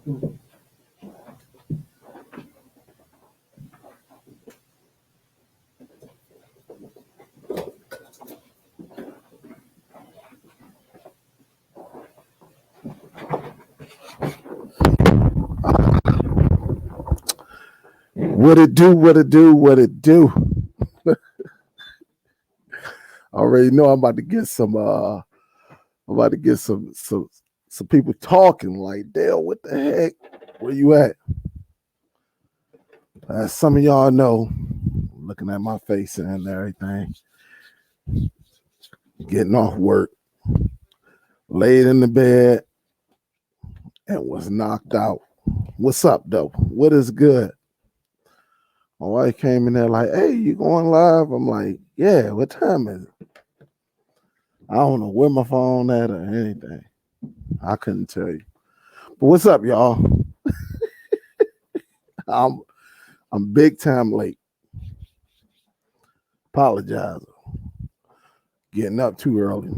What it do? What it do? What it do? I already know I'm about to get some. I'm about to get some people talking like, Dale, what the heck? Where you at? As some of y'all know, looking at my face and everything, getting off work, laid in the bed, and was knocked out. What's up, though? What is good? My wife came in there like, hey, you going live? I'm like, yeah, what time is it? I don't know where my phone at or anything. I couldn't tell you. But what's up, y'all? I'm big time late. Apologize. Getting up too early.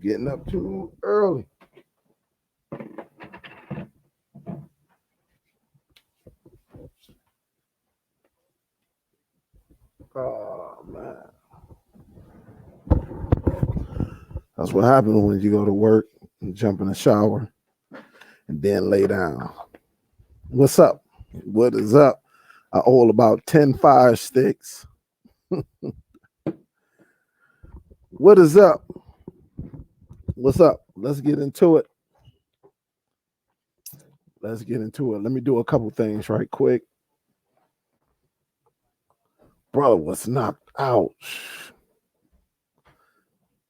Getting up too early. Oh, man. That's what happens when you go to work and jump in the shower and then lay down. What's up? What is up? I owe about 10 fire sticks. What is up? What's up? Let's get into it. Let's get into it. Let me do a couple things right quick. Bro, was knocked out.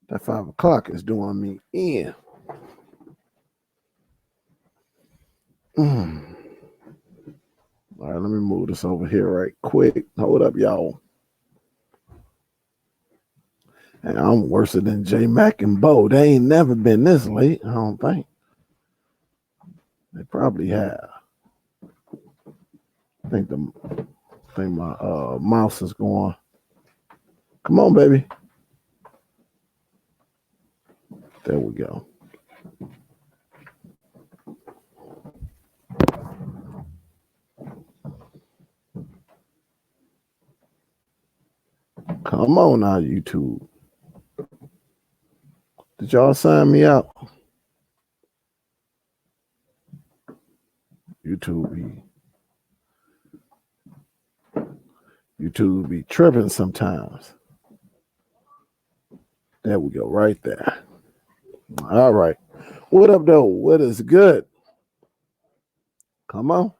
That 5 o'clock is doing me in. All right, let me move this over here right quick. Hold up, y'all. And I'm worse than J Mac and Bo. They ain't never been this late, I don't think. They probably have. I think my mouse is going. Come on, baby. There we go. Come on now, YouTube. Did y'all sign me out? YouTube be tripping sometimes. There we go, right there. All right. What up, though? What is good? Come on.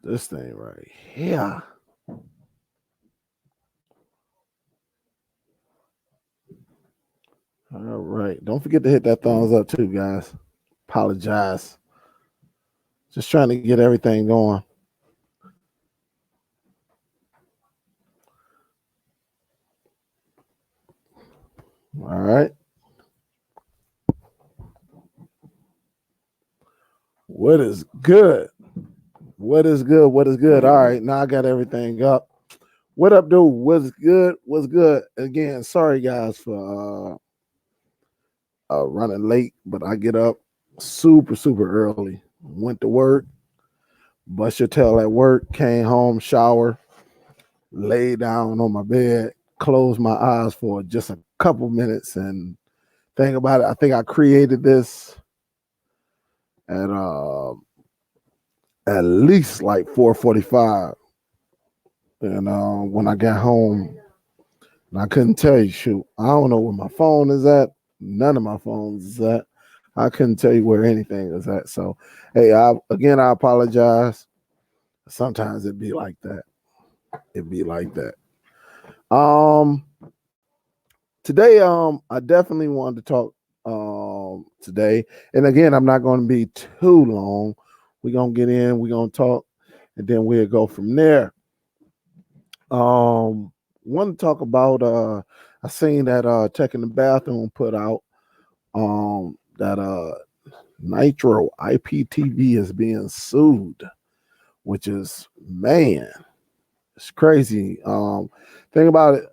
This thing right here. All right. Don't forget to hit that thumbs up too, guys. Apologize. Just trying to get everything going. All right. What is good? What is good? What is good? All right. Now I got everything up. What up, dude? What's good? What's good? Again, sorry, guys, for running late, but I get up super early. Went to work, bust your tail at work, came home, shower, lay down on my bed, closed my eyes for just a couple minutes, and think about it. I think I created this at least like 4:45. And when I got home, and I couldn't tell you, shoot, I don't know where my phone is at. None of my phones is at. I couldn't tell you where anything is at. So, hey, I apologize. Sometimes it'd be like that. It'd be like that. Today, I definitely wanted to talk today. And again, I'm not going to be too long. We're going to get in, we're going to talk, and then we'll go from there. Want to talk about I seen that Tech in the Bathroom put out that Nitro IPTV is being sued, which is, man, It's crazy. Think about it.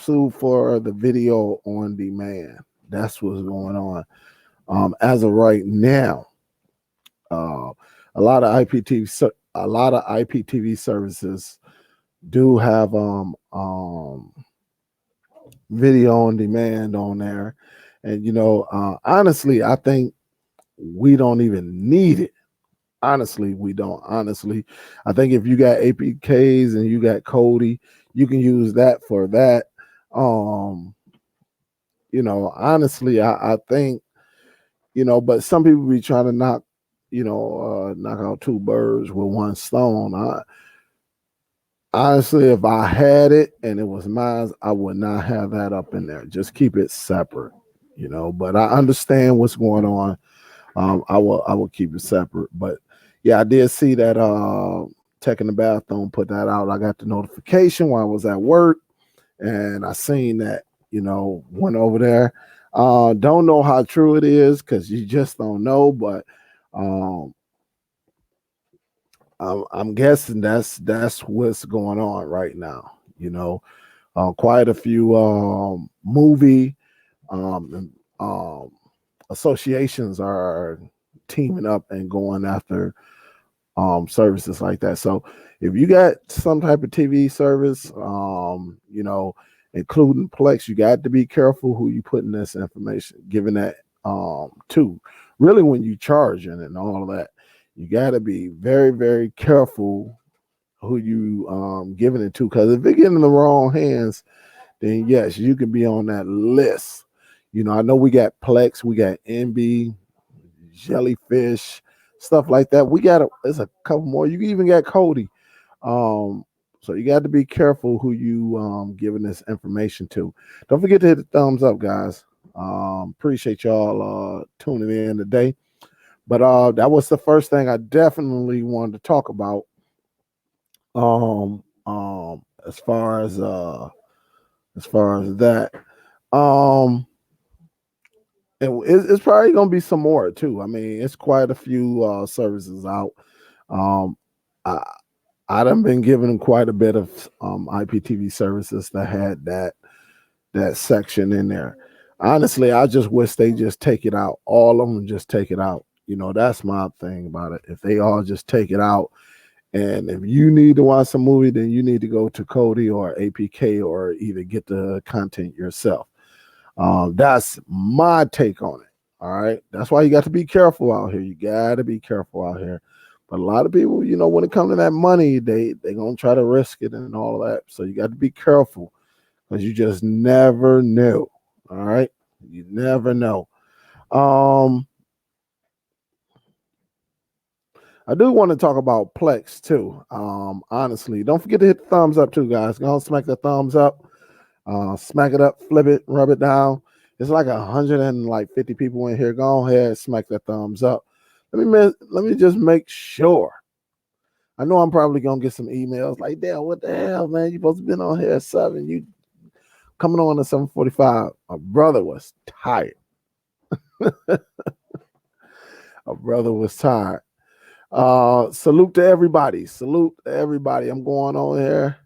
Sue for the video on demand. That's what's going on. As of right now, uh, a lot of IPTV services do have video on demand on there, and honestly, I think we don't even need it. Honestly, we don't. Honestly, I think if you got APKs and you got Kodi, you can use that for that. Um, honestly, I think, but some people be trying to knock out two birds with one stone. Honestly, if I had it and it was mine, I would not have that up in there. Just keep it separate, But I understand what's going on. I will keep it separate. But yeah, I did see that Tech in the Bathroom put that out. I got the notification while I was at work, and I seen that, went over there. Don't know how true it is because you just don't know, but um, I'm guessing that's what's going on right now. Quite a few movie and, associations are teaming up and going after services like that. So if you got some type of TV service, including Plex, you got to be careful who you putting this information, giving that to. Really, when you charging and all of that, you got to be very, very careful who you giving it to, because if it get in the wrong hands, then yes, you can be on that list. I know we got Plex, we got NB, Jellyfish, stuff like that. There's a couple more. You even got Kodi. So you got to be careful who you giving this information to. Don't forget to hit the thumbs up, guys. Appreciate y'all tuning in today. But that was the first thing I definitely wanted to talk about. As far as that. It's probably gonna be some more too. I mean, it's quite a few services out. I done been given quite a bit of IPTV services that had that section in there. Honestly, I just wish they just take it out. All of them just take it out. That's my thing about it. If they all just take it out, and if you need to watch a movie, then you need to go to Kodi or APK or either get the content yourself. That's my take on it. All right. That's why you got to be careful out here. You got to be careful out here. But a lot of people, when it comes to that money, they going to try to risk it and all of that. So you got to be careful, because you just never know. All right. You never know. I do want to talk about Plex too. Honestly, don't forget to hit the thumbs up too, guys. Go and smack the thumbs up. Smack it up, flip it, rub it down. It's like 150 people in here. Go ahead, smack that thumbs up. Let me just make sure. I know I'm probably gonna get some emails like, "Damn, what the hell, man? You supposed to been on here at 7. You coming on at 7:45." My brother was tired. My brother was tired. Salute to everybody. Salute to everybody. I'm going on here.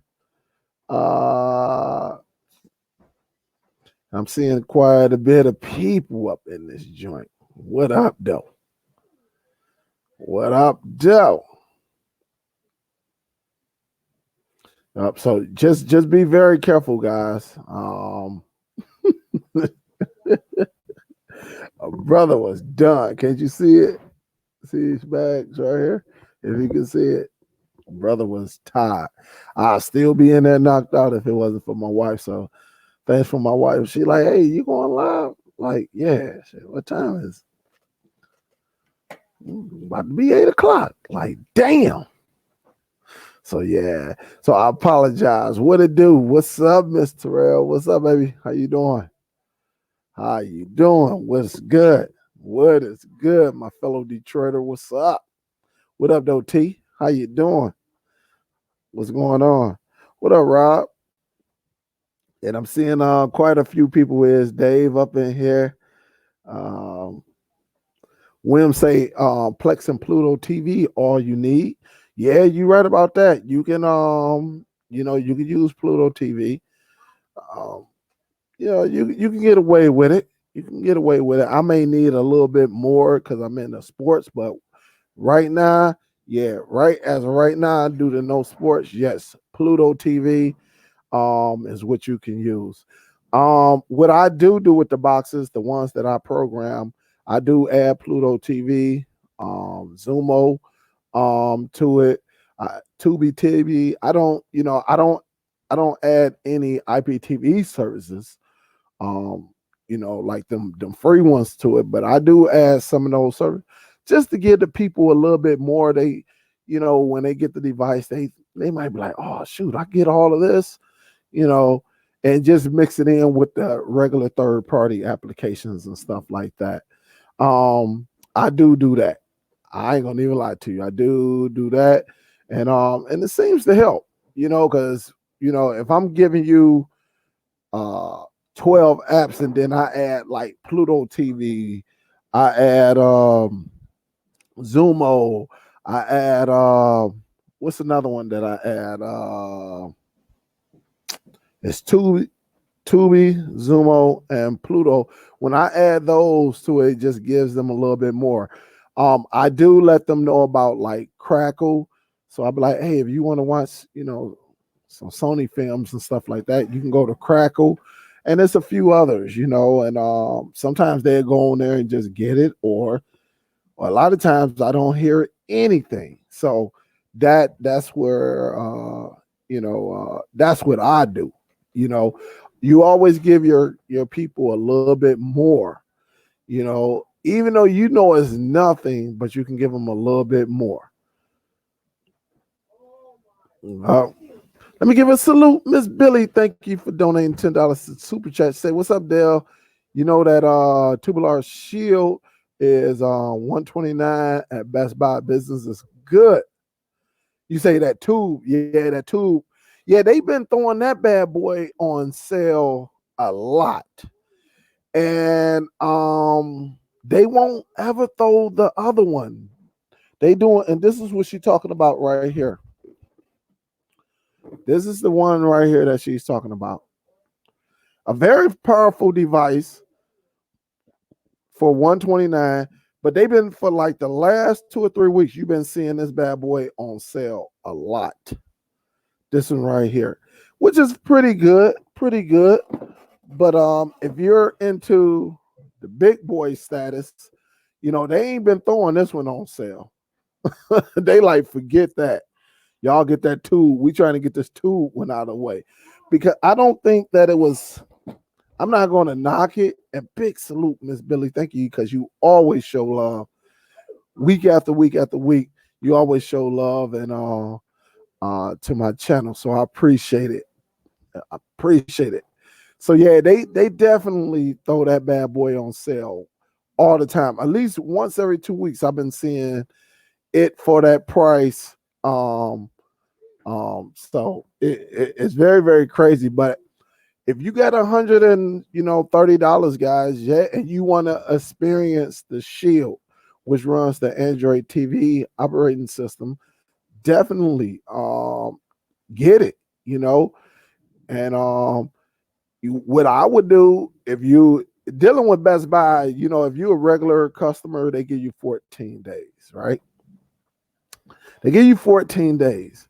I'm seeing quite a bit of people up in this joint. What up, though? What up, though? So just be very careful, guys. A brother was done. Can't you see it? See his bags right here? If you can see it, brother was tired. I'll still be in there knocked out if it wasn't for my wife. So thanks for my wife. She like, "Hey, you going live?" Like, yeah. Shit, what time is it? About to be 8:00. Like, damn. So yeah. So I apologize. What it do? What's up, Miss Terrell? What's up, baby? How you doing? How you doing? What's good? What is good, my fellow Detroiter? What's up? What up, though, T? How you doing? What's going on? What up, Rob? And I'm seeing quite a few people. Is Dave up in here? William say Plex and Pluto TV all you need. Yeah, you right about that. You can You know, you can use Pluto TV. Um, you know, you can get away with it. You can get away with it. I may need a little bit more because I'm in the sports, but right now, yeah, right as of right now, due to no sports, yes, Pluto TV is what you can use. What I do with the boxes, the ones that I program, I do add Pluto TV, Zumo, to it. Tubi TV. I don't, you know, I don't add any IPTV services. Um, you know, like them free ones to it, but I do add some of those services just to give the people a little bit more. They, you know, when they get the device, they might be like, oh shoot, I get all of this, you know, and just mix it in with the regular third party applications and stuff like that. I do that. I ain't gonna even lie to you. I do that, and it seems to help, you know, because you know if I'm giving you uh 12 apps and then I add like Pluto TV, I add Zumo, I add what's another one that I add? It's Tubi, Zumo, and Pluto. When I add those to it, it just gives them a little bit more. I do let them know about like Crackle. So I'll be like, hey, if you want to watch, you know, some Sony films and stuff like that, you can go to Crackle. And there's a few others, you know, and sometimes they'll go on there and just get it, or a lot of times I don't hear anything. So that's where that's what I do. You know, you always give your people a little bit more, you know, even though you know it's nothing, but you can give them a little bit more. Uh, Let me give a salute, Miss Billy. Thank you for donating $10 to Super Chat. Say, what's up, Dale? You know that tubular shield is 129 at Best Buy. Business is good. You say that tube, yeah, that tube. Yeah, they've been throwing that bad boy on sale a lot. And they won't ever throw the other one. They doing, and this is what she's talking about right here. This is the one right here that she's talking about. A very powerful device for 129, but they've been for like the last 2 or 3 weeks. You've been seeing this bad boy on sale a lot. This one right here, which is pretty good, pretty good. But if you're into the big boy status, you know they ain't been throwing this one on sale. They like forget that. Y'all get that tube. We trying to get this tube one out of the way because I don't think that it was. I'm not going to knock it. And big salute, Miss Billy. Thank you because you always show love week after week after week. You always show love and to my channel. So I appreciate it. I appreciate it. So yeah, they definitely throw that bad boy on sale all the time. At least once every 2 weeks, I've been seeing it for that price. So it's very, very crazy. But if you got $130, guys, yeah, and you want to experience the Shield, which runs the Android TV operating system, definitely get it, you know. And what I would do if you dealing with Best Buy, you know, if you're a regular customer, they give you 14 days, right? They give you 14 days.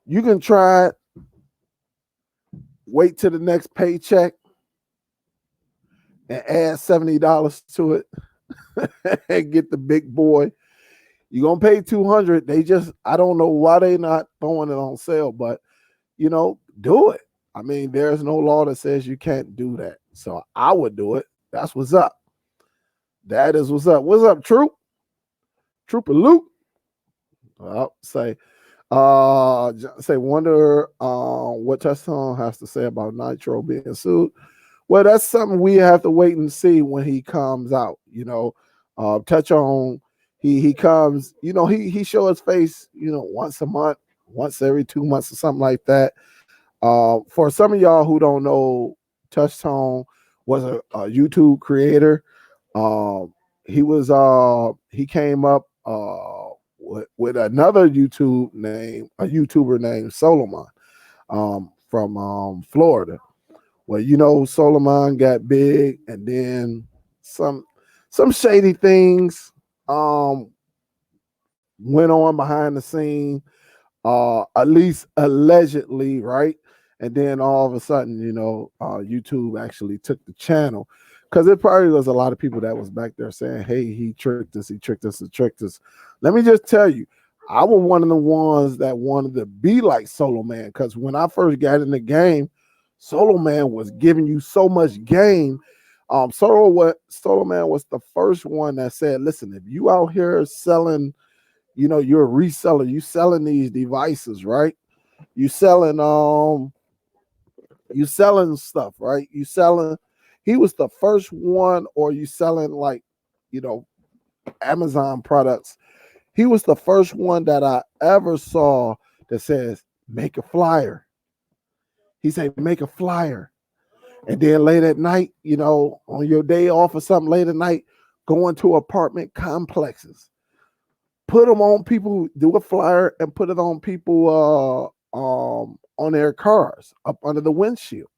You can try it, wait till the next paycheck, and add $70 to it and get the big boy. You're gonna pay 200. They just, I don't know why they not throwing it on sale, but you know, do it. I mean, there's no law that says you can't do that. So I would do it. That's what's up. That is what's up. What's up, Troop? Trooper Luke. Well, say wonder what Touchstone has to say about Nitro being sued. Well, that's something we have to wait and see when he comes out. You know, touch on he comes. You know, he show his face. You know, once a month, once every 2 months, or something like that. For some of y'all who don't know, Touchtone was a YouTube creator. He came up with another YouTuber named Solomon. from Florida. Well, you know, Solomon got big, and then some shady things went on behind the scene, at least allegedly, right? And then all of a sudden, you know, YouTube actually took the channel, because it probably was a lot of people that was back there saying, hey, he tricked us, he tricked us, he tricked us. Let me just tell you, I was one of the ones that wanted to be like Solo Man, because when I first got in the game, Solo Man was giving you so much game. Solo Man was the first one that said, listen, if you out here selling, you know, you're a reseller, you selling these devices, right? You selling stuff, right? You selling, he was the first one, or you selling like, you know, Amazon products. He was the first one that I ever saw that says, make a flyer. He said, make a flyer. And then late at night, you know, on your day off or something, late at night, go into apartment complexes, put them on people, do a flyer and put it on people on their cars up under the windshield.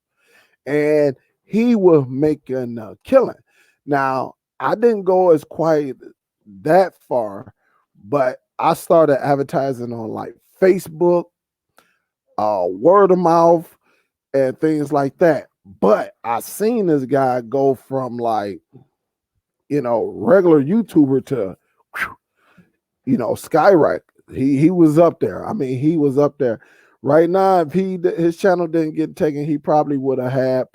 And he was making a killing. Now, I didn't go as quite that far, but I started advertising on like Facebook, word of mouth, and things like that. But I seen this guy go from like, you know, regular YouTuber to, you know, skyrocket. He was up there. I mean, he was up there. Right now, if his channel didn't get taken, he probably would have had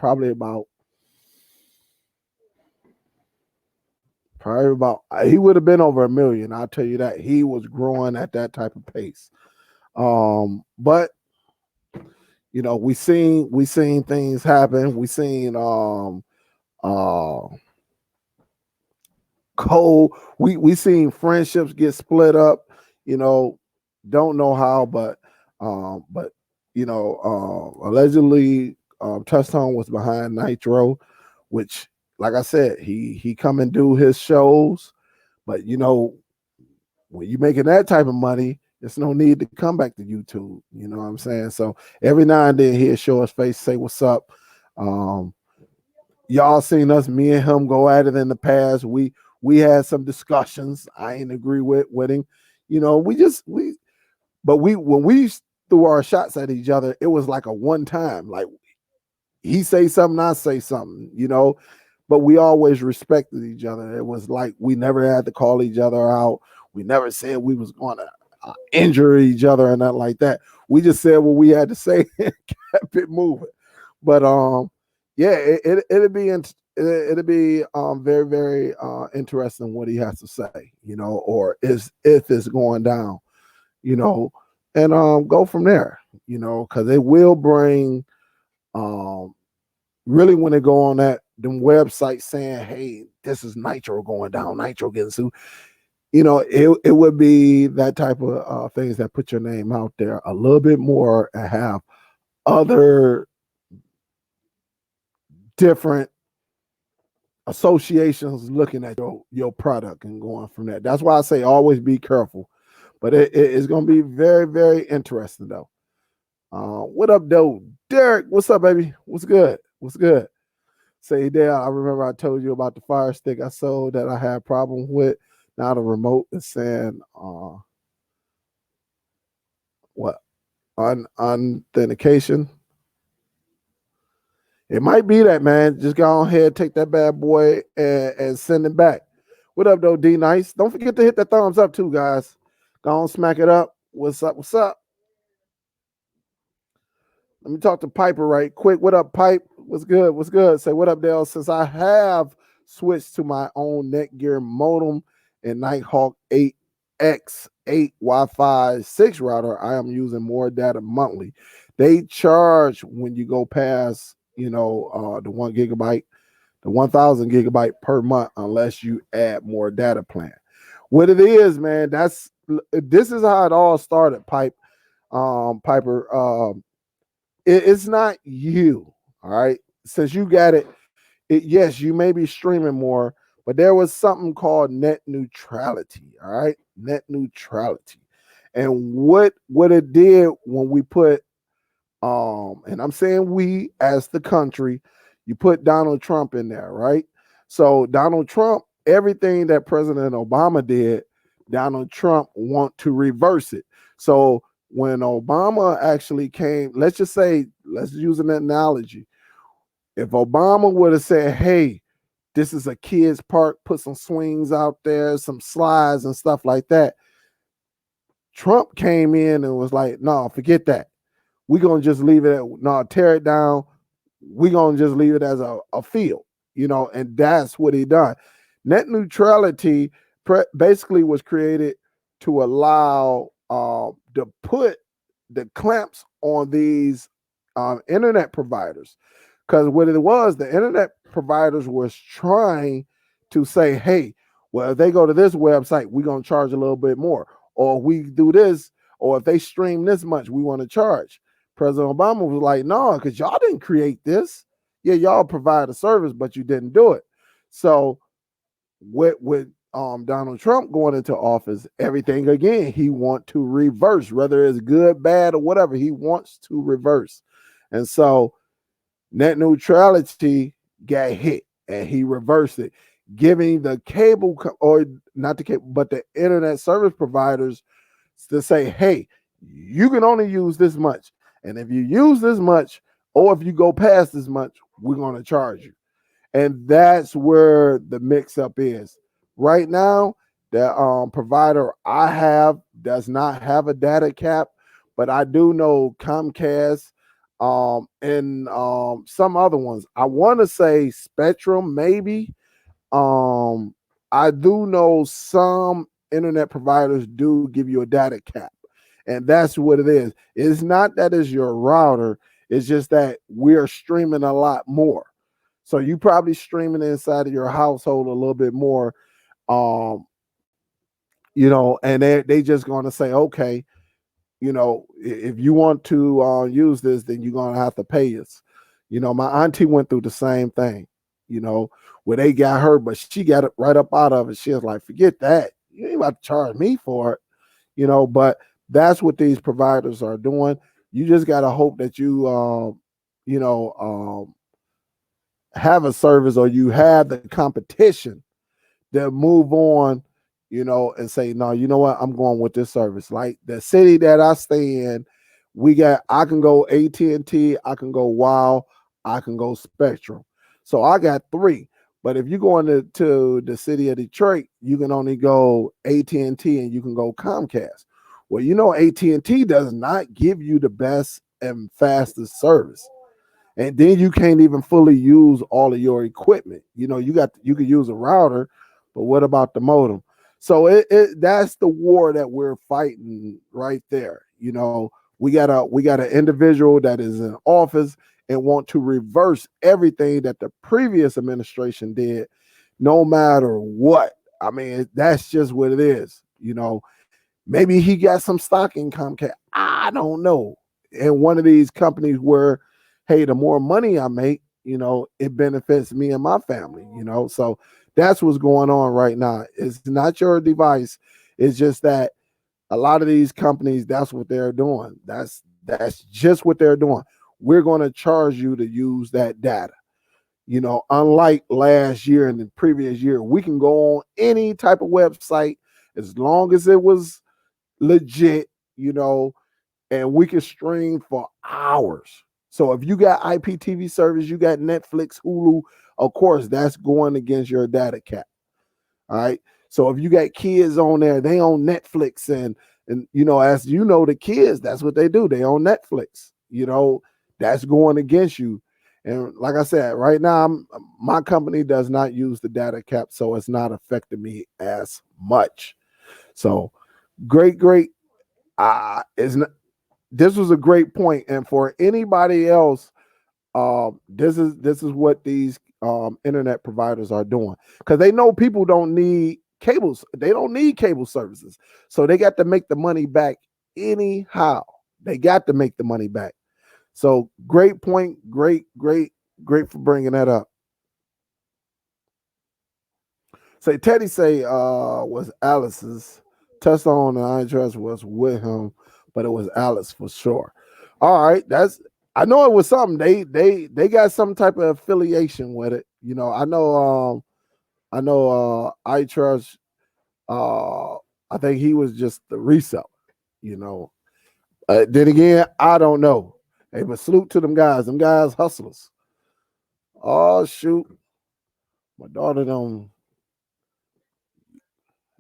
he would have been over 1 million. I'll tell you that. He was growing at that type of pace. But you know, we seen things happen. We seen we seen friendships get split up, you know, don't know how, but you know, allegedly Touchstone was behind Nitro, which, like I said, he come and do his shows, but you know, when you're making that type of money, there's no need to come back to YouTube. You know what I'm saying? So every now and then he'll show his face, say what's up. Y'all seen us, me and him go at it in the past. We had some discussions. I ain't agree with him. You know, but when we threw our shots at each other, it was like a one time. Like he say something, I say something, you know, but we always respected each other. It was like we never had to call each other out. We never said we was going to injure each other or nothing like that. We just said what we had to say and kept it moving. But yeah, it'd be very, very interesting what he has to say, you know, or if it's going down, you know, and go from there, you know, because it will bring really, when they go on them websites saying, hey, this is Nitro going down, Nitro getting sued, you know, it would be that type of things that put your name out there a little bit more and have other different associations looking at your product and going from there. That's why I say always be careful. But it's going to be very, very interesting, though. What up, though? Derek, what's up, baby? What's good? What's good? Say there, I remember I told you about the Fire Stick I sold that I had problems with. Now the remote is saying what? Authentication. It might be that, man. Just go ahead, take that bad boy and send it back. What up, though, D Nice? Don't forget to hit that thumbs up too, guys. Go on, smack it up. What's up? What's up? Let me talk to Piper right quick. What up, Pipe? What's good? What's good? Say what up, Dale. Since I have switched to my own Netgear modem and Nighthawk 8X8 Wi-Fi 6 router, I am using more data monthly. They charge when you go past, you know, the 1 gigabyte, the 1,000 gigabyte per month, unless you add more data plan. What it is, man, this is how it all started, Piper. It's not you, all right? Since you got it, yes, you may be streaming more, but there was something called net neutrality, all right? Net neutrality. And what it did when we put and I'm saying we as the country, you put Donald Trump in there, right? So Donald Trump, everything that President Obama did, Donald Trump want to reverse it. So when Obama actually came, let's just say, let's use an analogy. If Obama would have said, hey, this is a kids park, put some swings out there, some slides and stuff like that. Trump came in and was like, no, forget that. We're going to just leave it at, no, tear it down. We're going to just leave it as a field, and that's what he done. Net neutrality basically was created to allow to put the clamps on these internet providers. Because what it was, the internet providers was trying to say, hey, well, if they go to this website, we're going to charge a little bit more. Or we do this, or if they stream this much, we want to charge. President Obama was like, no, because y'all didn't create this. Yeah, y'all provide a service, but you didn't do it. So with Donald Trump going into office, everything again, he want to reverse, whether it's good, bad, or whatever, he wants to reverse. And so net neutrality got hit and he reversed it, giving the cable or not the cable, but the internet service providers to say, hey, you can only use this much. And if you use this much, or if you go past this much, we're going to charge you. And that's where the mix up is. Right now, the provider I have does not have a data cap, but I do know Comcast and some other ones. I want to say Spectrum, maybe. I do know some internet providers do give you a data cap, and that's what it is. It's not that it's your router, it's just that we're streaming a lot more. So you probably streaming inside of your household a little bit more. um and they just going to say, okay, if you want to use this, then you're going to have to pay us. My auntie went through the same thing, where they got her, but she got it right up out of it. She was like, forget that. You ain't about to charge me for it, but that's what these providers are doing. You just got to hope that have a service, or you have the competition that move on, and say, no, you know what, I'm going with this service. Like the city that I stay in, I can go AT&T, I can go Wow, I can go Spectrum. So I got three. But if you go into the city of Detroit, you can only go AT&T and you can go Comcast. Well, AT&T does not give you the best and fastest service. And then you can't even fully use all of your equipment. You could use a router, but what about the modem? So that's the war that we're fighting right there. We got an individual that is in office and want to reverse everything that the previous administration did, no matter what. I mean, that's just what it is. Maybe he got some stock in Comcast. I don't know. And one of these companies where, hey, the more money I make, it benefits me and my family, So that's what's going on right now. It's not your device. It's just that a lot of these companies, that's what they're doing. That's just what they're doing. We're going to charge you to use that data. Unlike last year and the previous year, we can go on any type of website as long as it was legit, and we can stream for hours. So if you got IPTV service, you got Netflix, Hulu, of course, that's going against your data cap. All right. So if you got kids on there, they own Netflix, and as the kids, that's what they do. They own Netflix. That's going against you. And like I said, right now, my company does not use the data cap, so it's not affecting me as much. So great. This was a great point, and for anybody else, this is what these internet providers are doing, because they know people don't need cables. They don't need cable services, so they got to make the money back anyhow. They got to make the money back. So great point. Great for bringing that up. Say Teddy was Alice's. Tesla on the iTrust was with him, but it was Alice for sure. All right, that's I know it was something. They got some type of affiliation with it. You know, I know I trust I think he was just the reseller, you know. Then again, I don't know. Hey, but salute to them guys. Them guys hustlers. Oh shoot. My daughter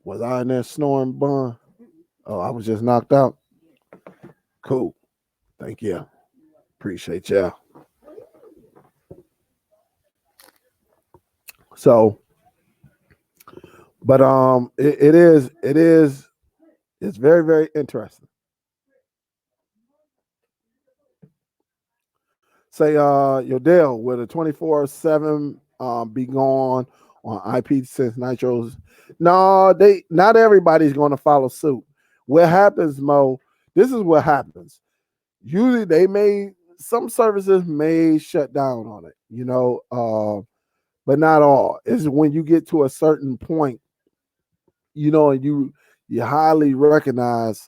was I in there snoring bun? Oh, I was just knocked out. Cool. Thank you. Appreciate you. So, but it's very, very interesting. Say your Dell with a 24/7 be gone on IP since Nitro's. No, they not everybody's gonna follow suit. What happens, Mo, this is what happens. Usually some services may shut down on it, you know, but not all. It's when you get to a certain point, you know, and you highly recognize,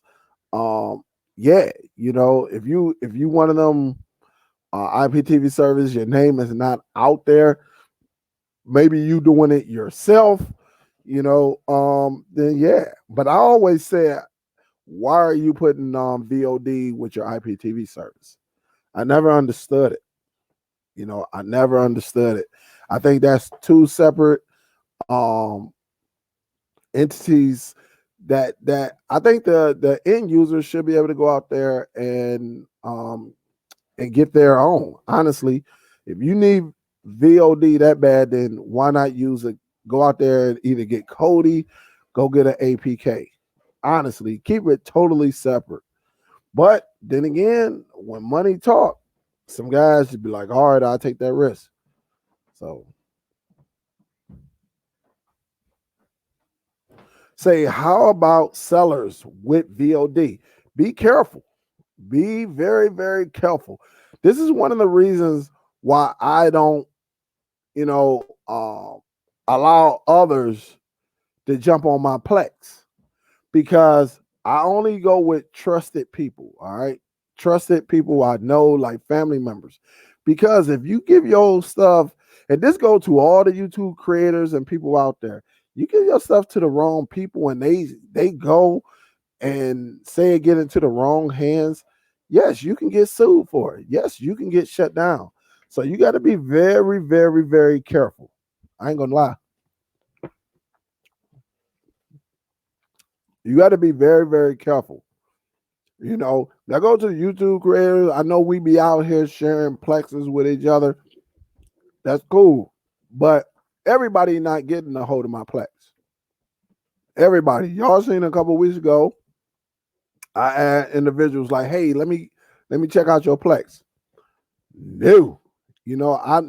yeah, you know, if you one of them IPTV service, your name is not out there, maybe you doing it yourself, you know, then yeah. But I always say, why are you putting VOD with your IPTV service? I never understood it. You know, I never understood it. I think that's two separate um entities that I think the end user should be able to go out there and get their own. Honestly, if you need VOD that bad, then why not use it? Go out there and either get Kodi, go get an APK. Honestly, keep it totally separate. But then again, when money talk, some guys should be like, all right, I'll take that risk. So say, how about sellers with VOD? Be careful. Be very, very careful. This is one of the reasons why I don't, you know, allow others to jump on my Plex, because I only go with trusted people. All right. Trusted people I know, like family members. Because if you give your stuff, and this goes to all the YouTube creators and people out there, you give your stuff to the wrong people and they go and say it get into the wrong hands, yes, you can get sued for it. Yes, you can get shut down. So you got to be very, very, very careful. I ain't gonna lie. You got to be very, very careful. You know, now go to the YouTube creators. I know we be out here sharing plexes with each other. That's cool. But everybody not getting a hold of my Plex. Everybody. Y'all seen a couple weeks ago, I had individuals like, hey, let me check out your Plex. No. You know, I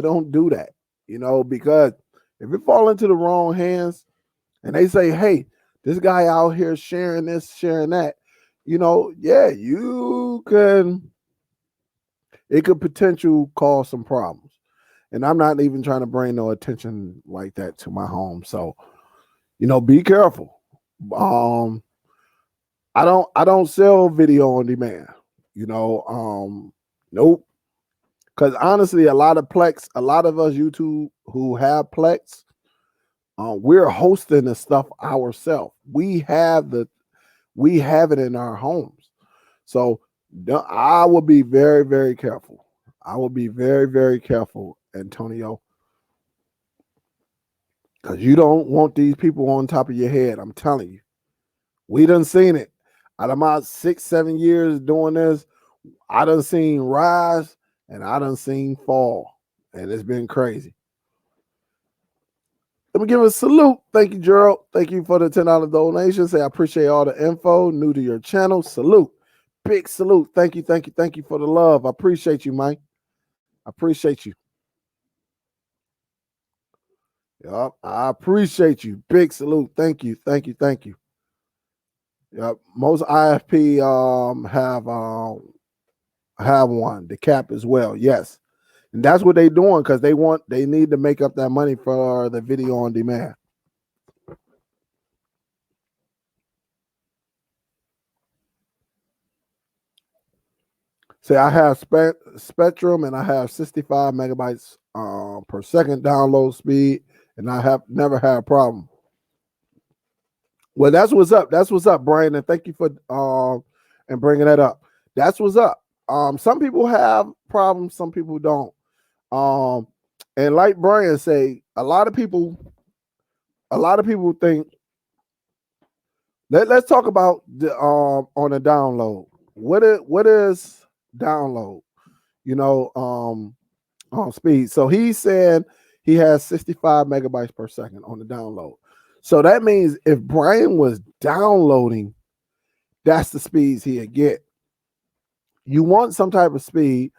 don't do that. You know, because if it fall into the wrong hands and they say, hey, this guy out here sharing this, sharing that, you know, yeah, it could potentially cause some problems. And I'm not even trying to bring no attention like that to my home. So, you know, be careful. Um, I don't sell video on demand. You know, nope. Because honestly, a lot of us YouTube who have Plex, we're hosting the stuff ourselves. We have it in our homes. So I will be very, very careful. I will be very, very careful, Antonio, because you don't want these people on top of your head. I'm telling you, we done seen it. Out of my 6-7 years doing this, I done seen rise and I done seen fall, and it's been crazy. Let me give a salute. Thank you, Gerald. Thank you for the $10 donation. Say I appreciate all the info. New to your channel. Salute. Big salute. Thank you, thank you, thank you for the love. I appreciate you, Mike. I appreciate you. Yep, I appreciate you. Big salute. Thank you, thank you, thank you. Yep, most IFP have one, the cap as well. Yes, and that's what they're doing because they need to make up that money for the video on demand. Say I have Spectrum and I have 65 megabytes per second download speed, and I have never had a problem. Well, that's what's up. That's what's up, Brian, and thank you for and bringing that up. That's what's up. Some people have problems, some people don't. And like Brian say, a lot of people think. Let's talk about the on a download. What is download? You know, on speed. So he said he has 65 megabytes per second on the download. So that means if Brian was downloading, that's the speeds he'd get. You want some type of speed.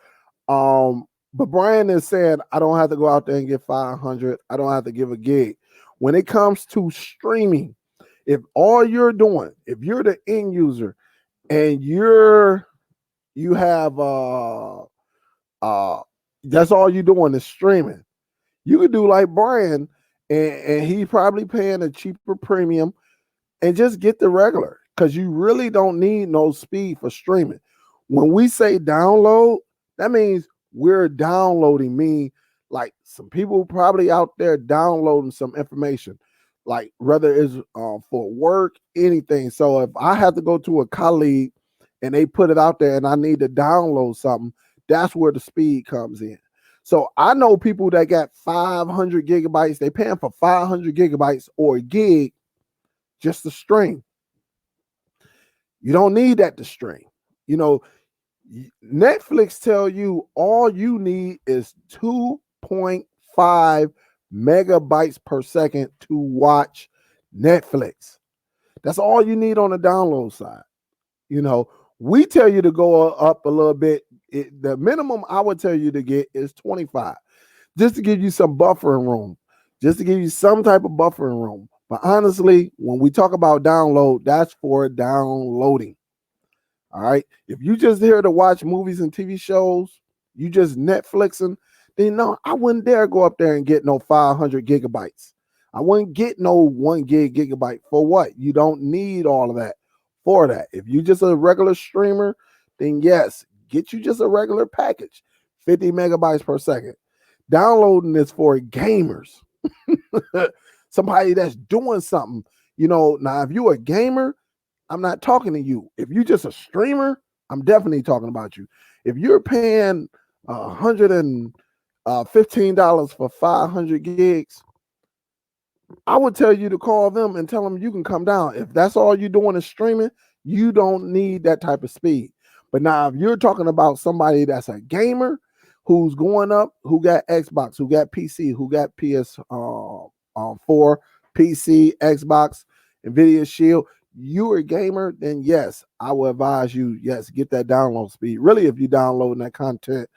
But Brian is saying, I don't have to go out there and get 500. I don't have to give a gig. When it comes to streaming, if all you're doing, if you're the end user and you have that's all you're doing is streaming, you could do like Brian, and he probably paying a cheaper premium and just get the regular, because you really don't need no speed for streaming. When we say download, that means we're downloading, mean like some people probably out there downloading some information, like whether it's for work, anything. So if I have to go to a colleague and they put it out there and I need to download something, that's where the speed comes in. So I know people that got 500 gigabytes, they paying for 500 gigabytes or a gig just to stream. You don't need that to stream. You know, Netflix tell you all you need is 2.5 megabytes per second to watch Netflix. That's all you need on the download side. You know, we tell you to go up a little bit. The minimum I would tell you to get is 25, just to give you some buffering room, just to give you some type of buffering room. But honestly, when we talk about download, that's for downloading. All right. If you just here to watch movies and TV shows, you just Netflixing, then no, I wouldn't dare go up there and get no 500 gigabytes. I wouldn't get no 1 gigabyte for what? You don't need all of that for that. If you just a regular streamer, then yes, get you just a regular package, 50 megabytes per second. Downloading is for gamers, somebody that's doing something. You know, now if you're a gamer, I'm not talking to you. If you're just a streamer, I'm definitely talking about you. If you're paying $115 for 500 gigs, I would tell you to call them and tell them you can come down. If that's all you're doing is streaming, you don't need that type of speed. But now if you're talking about somebody that's a gamer who's going up, who got Xbox, who got PC, who got PS4, PC, Xbox, Nvidia Shield, you're a gamer, then yes, I will advise you, yes, get that download speed. Really, if you're downloading that content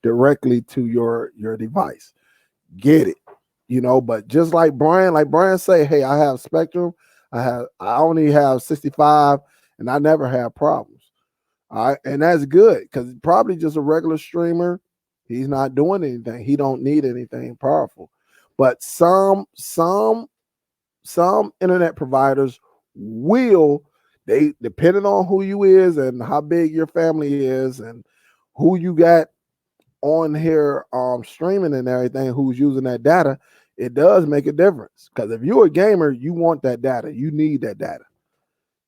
directly to your device, get it. You know, but just like Brian say, hey, I have Spectrum, I only have 65, and I never have problems. All right, and that's good, because probably just a regular streamer, he's not doing anything. He don't need anything powerful. But some internet providers will, they depending on who you is and how big your family is and who you got on here streaming and everything, who's using that data, it does make a difference. Because if you're a gamer, you want that data. You need that data.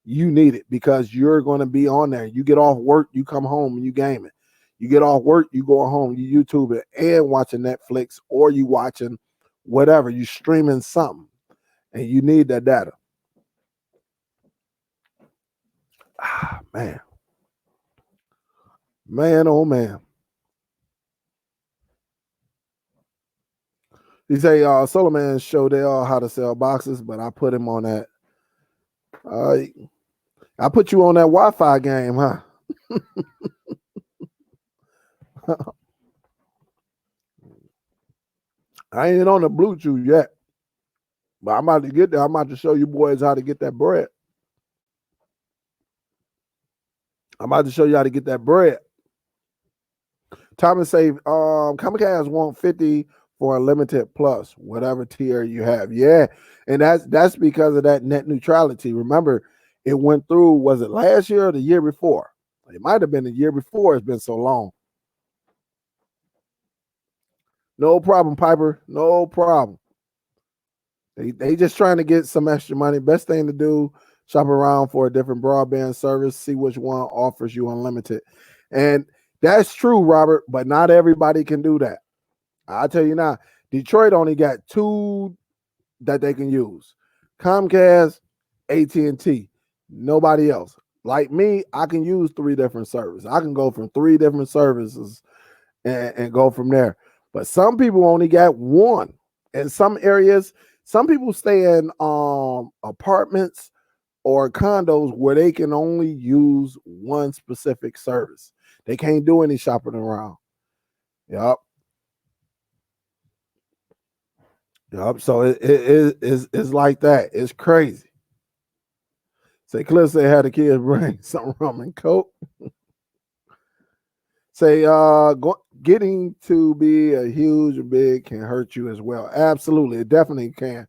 You need it because you're going to be on there. You get off work, you come home and you game it. You get off work, you go home, you YouTube it and watching Netflix, or you watching whatever, you streaming something, and you need that data. Ah, man, oh man. He say Solar Man show they all how to sell boxes, but I put him on that. I put you on that Wi-Fi game, huh? I ain't on the Bluetooth yet, but I'm about to get there. I'm about to show you boys how to get that bread. I'm about to show you how to get that bread. Thomas say, Comcast want 50 for unlimited plus, whatever tier you have. Yeah, and that's because of that net neutrality. Remember, it went through, was it last year or the year before? It might have been the year before. It's been so long. No problem, Piper. No problem. They just trying to get some extra money. Best thing to do, shop around for a different broadband service, see which one offers you unlimited. And that's true, Robert, but not everybody can do that. I'll tell you now, Detroit only got 2 that they can use. Comcast, AT&T, nobody else. Like me, I can use 3 different services. I can go from 3 different services and go from there. But some people only got 1. In some areas, some people stay in apartments or condos where they can only use 1 specific service. They can't do any shopping around. Yep. So it's like that. It's crazy. Say Cliff say how the kids bring some rum and coke. Say getting to be a huge or big can hurt you as well. Absolutely, it definitely can.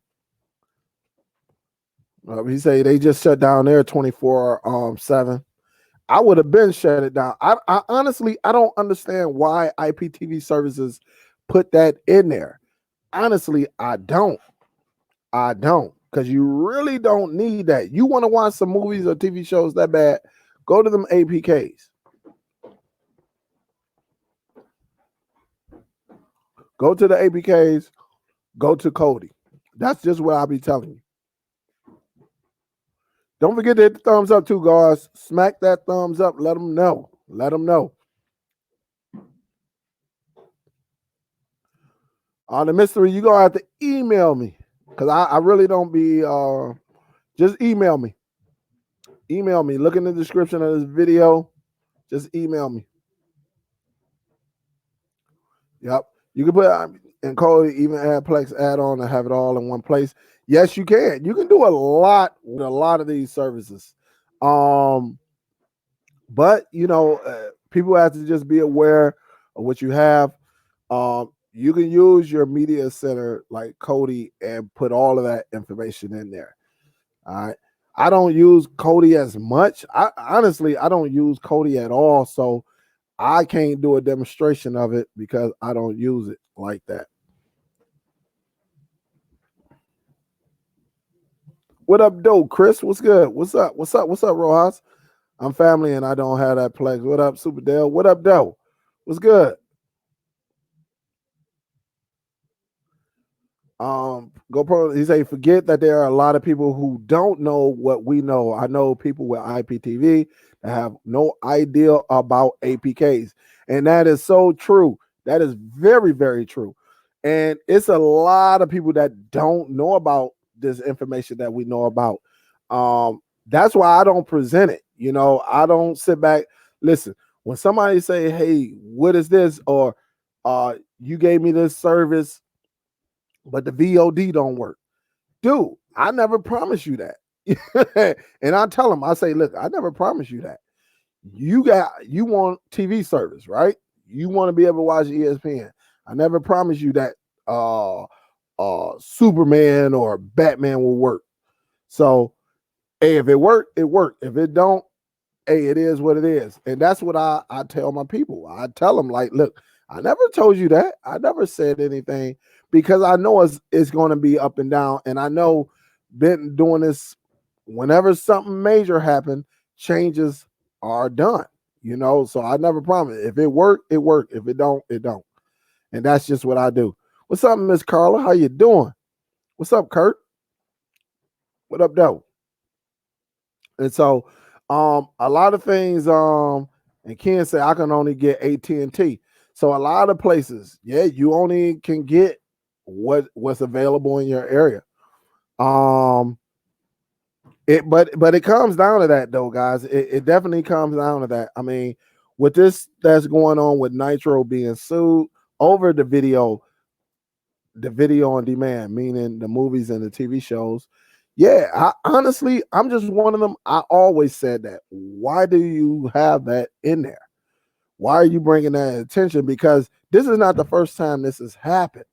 He say they just shut down there 24/7. I would have been shut it down. I honestly I don't understand why IPTV services put that in there. Honestly, I don't. Because you really don't need that. You want to watch some movies or TV shows that bad, go to them APKs. Go to the APKs, go to Kodi. That's just what I'll be telling you. Don't forget to hit the thumbs up too, guys. Smack that thumbs up. Let them know. Let them know. On the mystery, you're going to have to email me because I really don't be, just email me. Email me. Look in the description of this video. Just email me. Yep. You can put in Kodi, even add Plex add-on and have it all in one place. Yes, you can. You can do a lot with a lot of these services. But, you know, people have to just be aware of what you have. You can use your media center like Kodi and put all of that information in there. All right. I don't use Kodi as much. Honestly, I don't use Kodi at all. So I can't do a demonstration of it because I don't use it like that. What up, though, Chris? What's good? What's up? What's up? What's up, Rojas? I'm family and I don't have that Plex. What up, Superdell? What up, though? What's good? GoPro, he say, forget that there are a lot of people who don't know what we know. I know people with IPTV that have no idea about APKs. And that is so true. That is very, very true. And it's a lot of people that don't know about this information that we know about. That's why I don't present it. You know, I don't sit back. Listen, when somebody say, hey, what is this? Or you gave me this service, but the VOD don't work. Dude, I never promised you that. And I tell them, I say, look, I never promised you that. You want TV service, right? You want to be able to watch ESPN. I never promised you that Superman or Batman will work. So, hey, if it worked, it worked. If it don't, hey, it is what it is. And that's what I tell my people. I tell them, like, look, I never told you that. I never said anything because I know it's going to be up and down. And I know been doing this whenever something major happens, changes are done, you know. So I never promise. If it worked, it worked. If it don't, it don't. And that's just what I do. What's up, Miss Carla? How you doing? What's up, Kurt? What up, though? And so a lot of things, and Ken say I can only get AT&T. So a lot of places, yeah, you only can get what's available in your area. But it comes down to that though, guys. It definitely comes down to that. I mean, with this that's going on with Nitro being sued over the video on demand, meaning the movies and the TV shows. Yeah, I'm just one of them. I always said that. Why do you have that in there? Why are you bringing that attention? Because this is not the first time this has happened.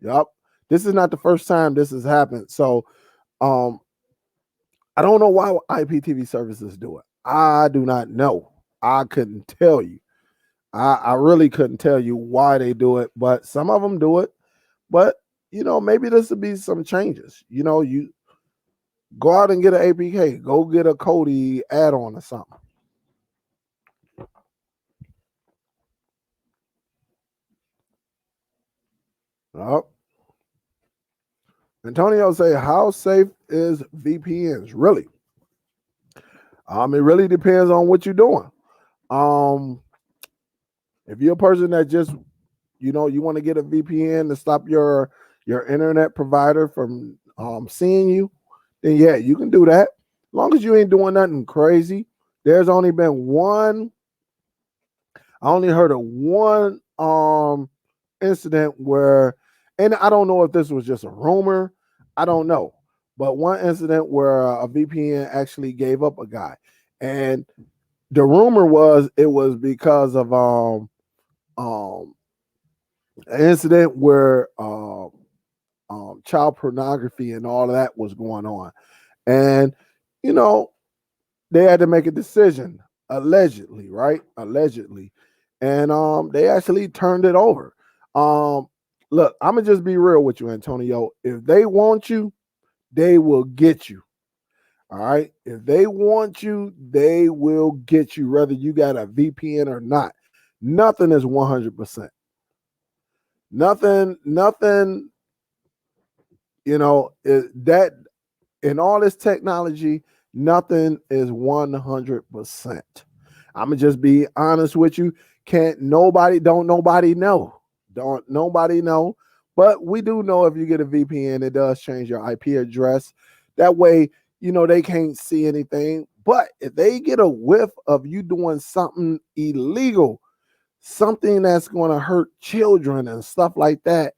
Yup. This is not the first time this has happened. So I don't know why IPTV services do it. I do not know. I couldn't tell you. I really couldn't tell you why they do it, but some of them do it. But maybe this would be some changes. You go out and get an APK, go get a Kodi add-on or something. Oh. Antonio say, how safe is VPNs? Really? It really depends on what you're doing. If you're a person that just, you want to get a VPN to stop your internet provider from seeing you, then yeah, you can do that. As long as you ain't doing nothing crazy. There's only been one. I only heard of one incident where, and I don't know if this was just a rumor. I don't know. But one incident where a VPN actually gave up a guy. And the rumor was it was because of an incident where child pornography and all of that was going on. And, they had to make a decision, allegedly, right? Allegedly. And they actually turned it over. Look, I'm gonna just be real with you, Antonio. If they want you, they will get you. All right. If they want you, they will get you, whether you got a VPN or not. Nothing is 100%. Nothing, that in all this technology, nothing is 100%. I'm gonna just be honest with you. Don't nobody know. Don't nobody know. But we do know if you get a VPN, it does change your IP address. That way, they can't see anything. But if they get a whiff of you doing something illegal, something that's going to hurt children and stuff like that,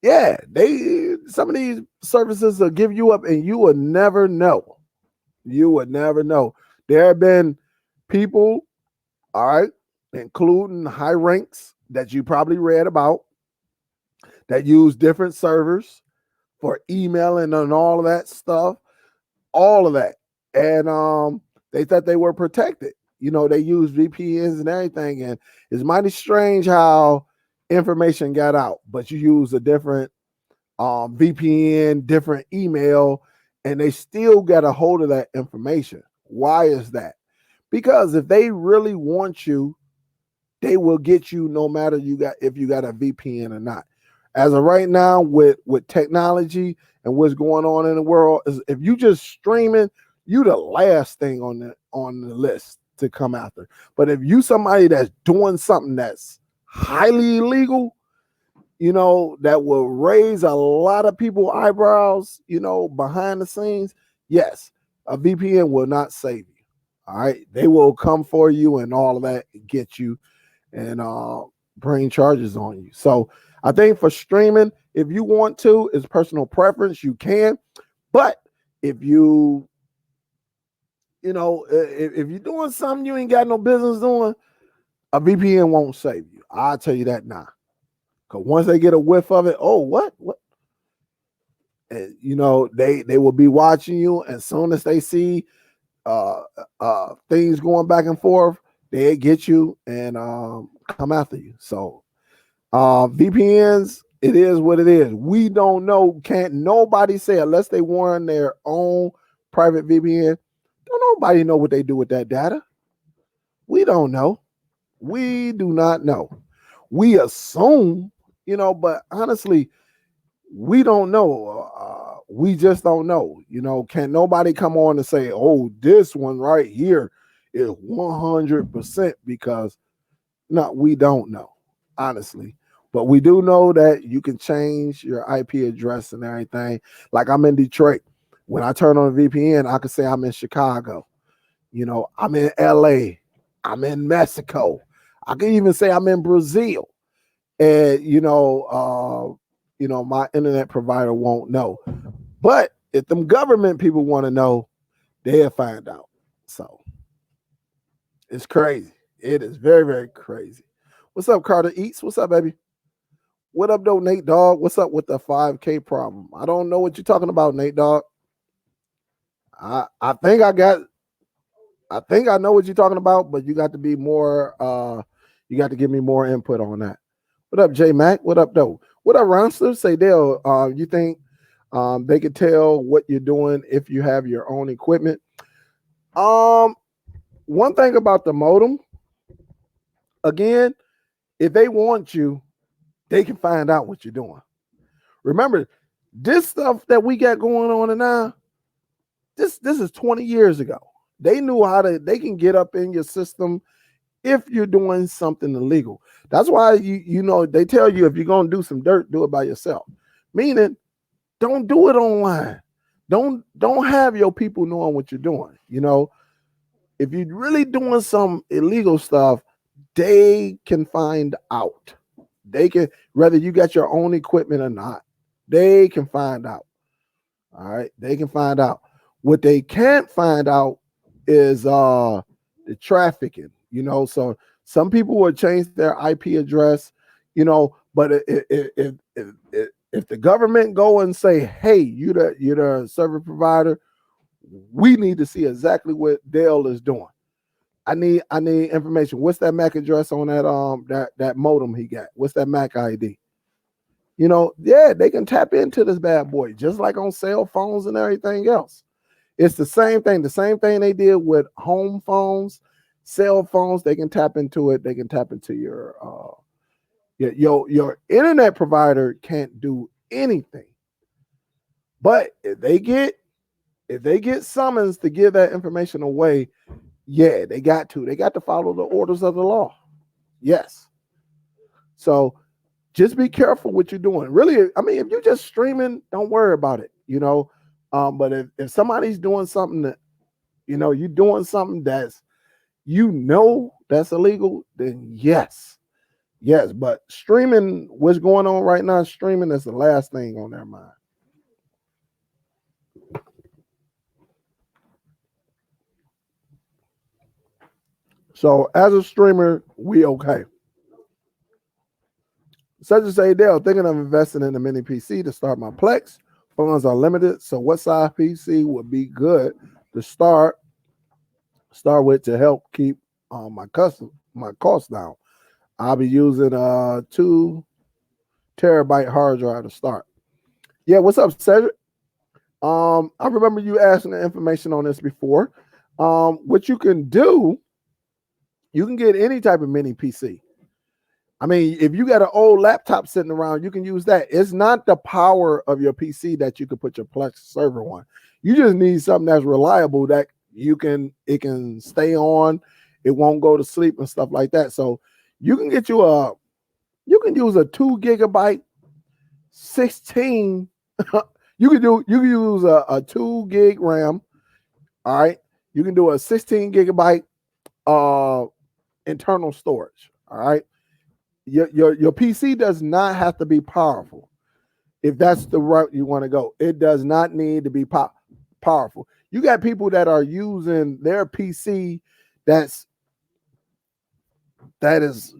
yeah, some of these services will give you up and you will never know. You would never know. There have been people, all right, including high ranks that you probably read about, that use different servers for emailing and all of that stuff, all of that. And they thought they were protected. They use VPNs and everything. And it's mighty strange how information got out, but you use a different VPN, different email, and they still got a hold of that information. Why is that? Because if they really want you, they will get you no matter if you got a VPN or not. As of right now, with technology and what's going on in the world, is if you just streaming, you the last thing on the list to come after. But if you somebody that's doing something that's highly illegal, that will raise a lot of people's eyebrows, behind the scenes, yes, a VPN will not save you. All right. They will come for you and all of that, get you and bring charges on you. So I think for streaming, if you want to, it's personal preference, you can. But if if you're doing something you ain't got no business doing, a VPN won't save you. I'll tell you that now. Because once they get a whiff of it, oh, what? And, they will be watching you. And as soon as they see things going back and forth, they get you and come after you. So VPNs, it is what it is. We don't know. Can't nobody say, unless they warn their own private VPN, don't nobody know what they do with that data. We don't know. We do not know. We assume, but honestly, we don't know. We just don't know. Can nobody come on and say, oh, this one right here is 100%, because no, we don't know, honestly. But we do know that you can change your IP address and everything. Like I'm in Detroit. When I turn on a VPN, I can say I'm in Chicago. I'm in LA. I'm in Mexico. I can even say I'm in Brazil. And my internet provider won't know. But if them government people want to know, they'll find out. So it's crazy. It is very, very crazy. What's up, Carter Eats? What's up, baby? What up, though, Nate Dogg? What's up with the 5K problem? I don't know what you're talking about, Nate Dogg. I think I got. I think I know what you're talking about, but you got to be more. You got to give me more input on that. What up, J Mac? What up, though? What up, Ronster? Say, Dale, you think they could tell what you're doing if you have your own equipment? One thing about the modem, again, if they want you, they can find out what you're doing. Remember, this stuff that we got going on now, this is 20 years ago. They knew they can get up in your system if you're doing something illegal. That's why you know they tell you if you're gonna do some dirt, do it by yourself. Meaning, don't do it online. Don't have your people knowing what you're doing. You know, if you're really doing some illegal stuff, they can find out. They can, whether you got your own equipment or not, they can find out. All right, they can find out. What they can't find out is the trafficking. You know, so some people will change their IP address. You know, but if the government go and say, "Hey, you're the service provider," we need to see exactly what Dell is doing. I need information. What's that MAC address on that modem he got? What's that MAC ID? You know, yeah, they can tap into this bad boy, just like on cell phones and everything else. It's the same thing. The same thing they did with home phones, cell phones. They can tap into it. They can tap into your internet provider can't do anything. But if they get summons to give that information away, yeah, they got to. They got to follow the orders of the law. Yes. So just be careful what you're doing. Really, I mean, if you're just streaming, don't worry about it, you know. But if somebody's doing something that, you know, you're doing something that's illegal, then yes. Yes, but streaming, what's going on right now, streaming is the last thing on their mind. So as a streamer, we okay. Such as say, Dale, thinking of investing in a mini PC to start my Plex. Funds are limited, so what size PC would be good to start with to help keep my costs down? I'll be using a 2 terabyte hard drive to start. Yeah, what's up, Cedric? I remember you asking the information on this before. What you can do, you can get any type of mini PC. I mean, if you got an old laptop sitting around, you can use that. It's not the power of your PC that you can put your Plex server on. You just need something that's reliable that it can stay on, it won't go to sleep and stuff like that. So you can use a 2 gigabyte 16. you can use a 2 gig RAM. All right. You can do a 16 gigabyte internal storage. All right. Your PC does not have to be powerful. If that's the route you want to go, it does not need to be powerful. You got people that are using their PC that is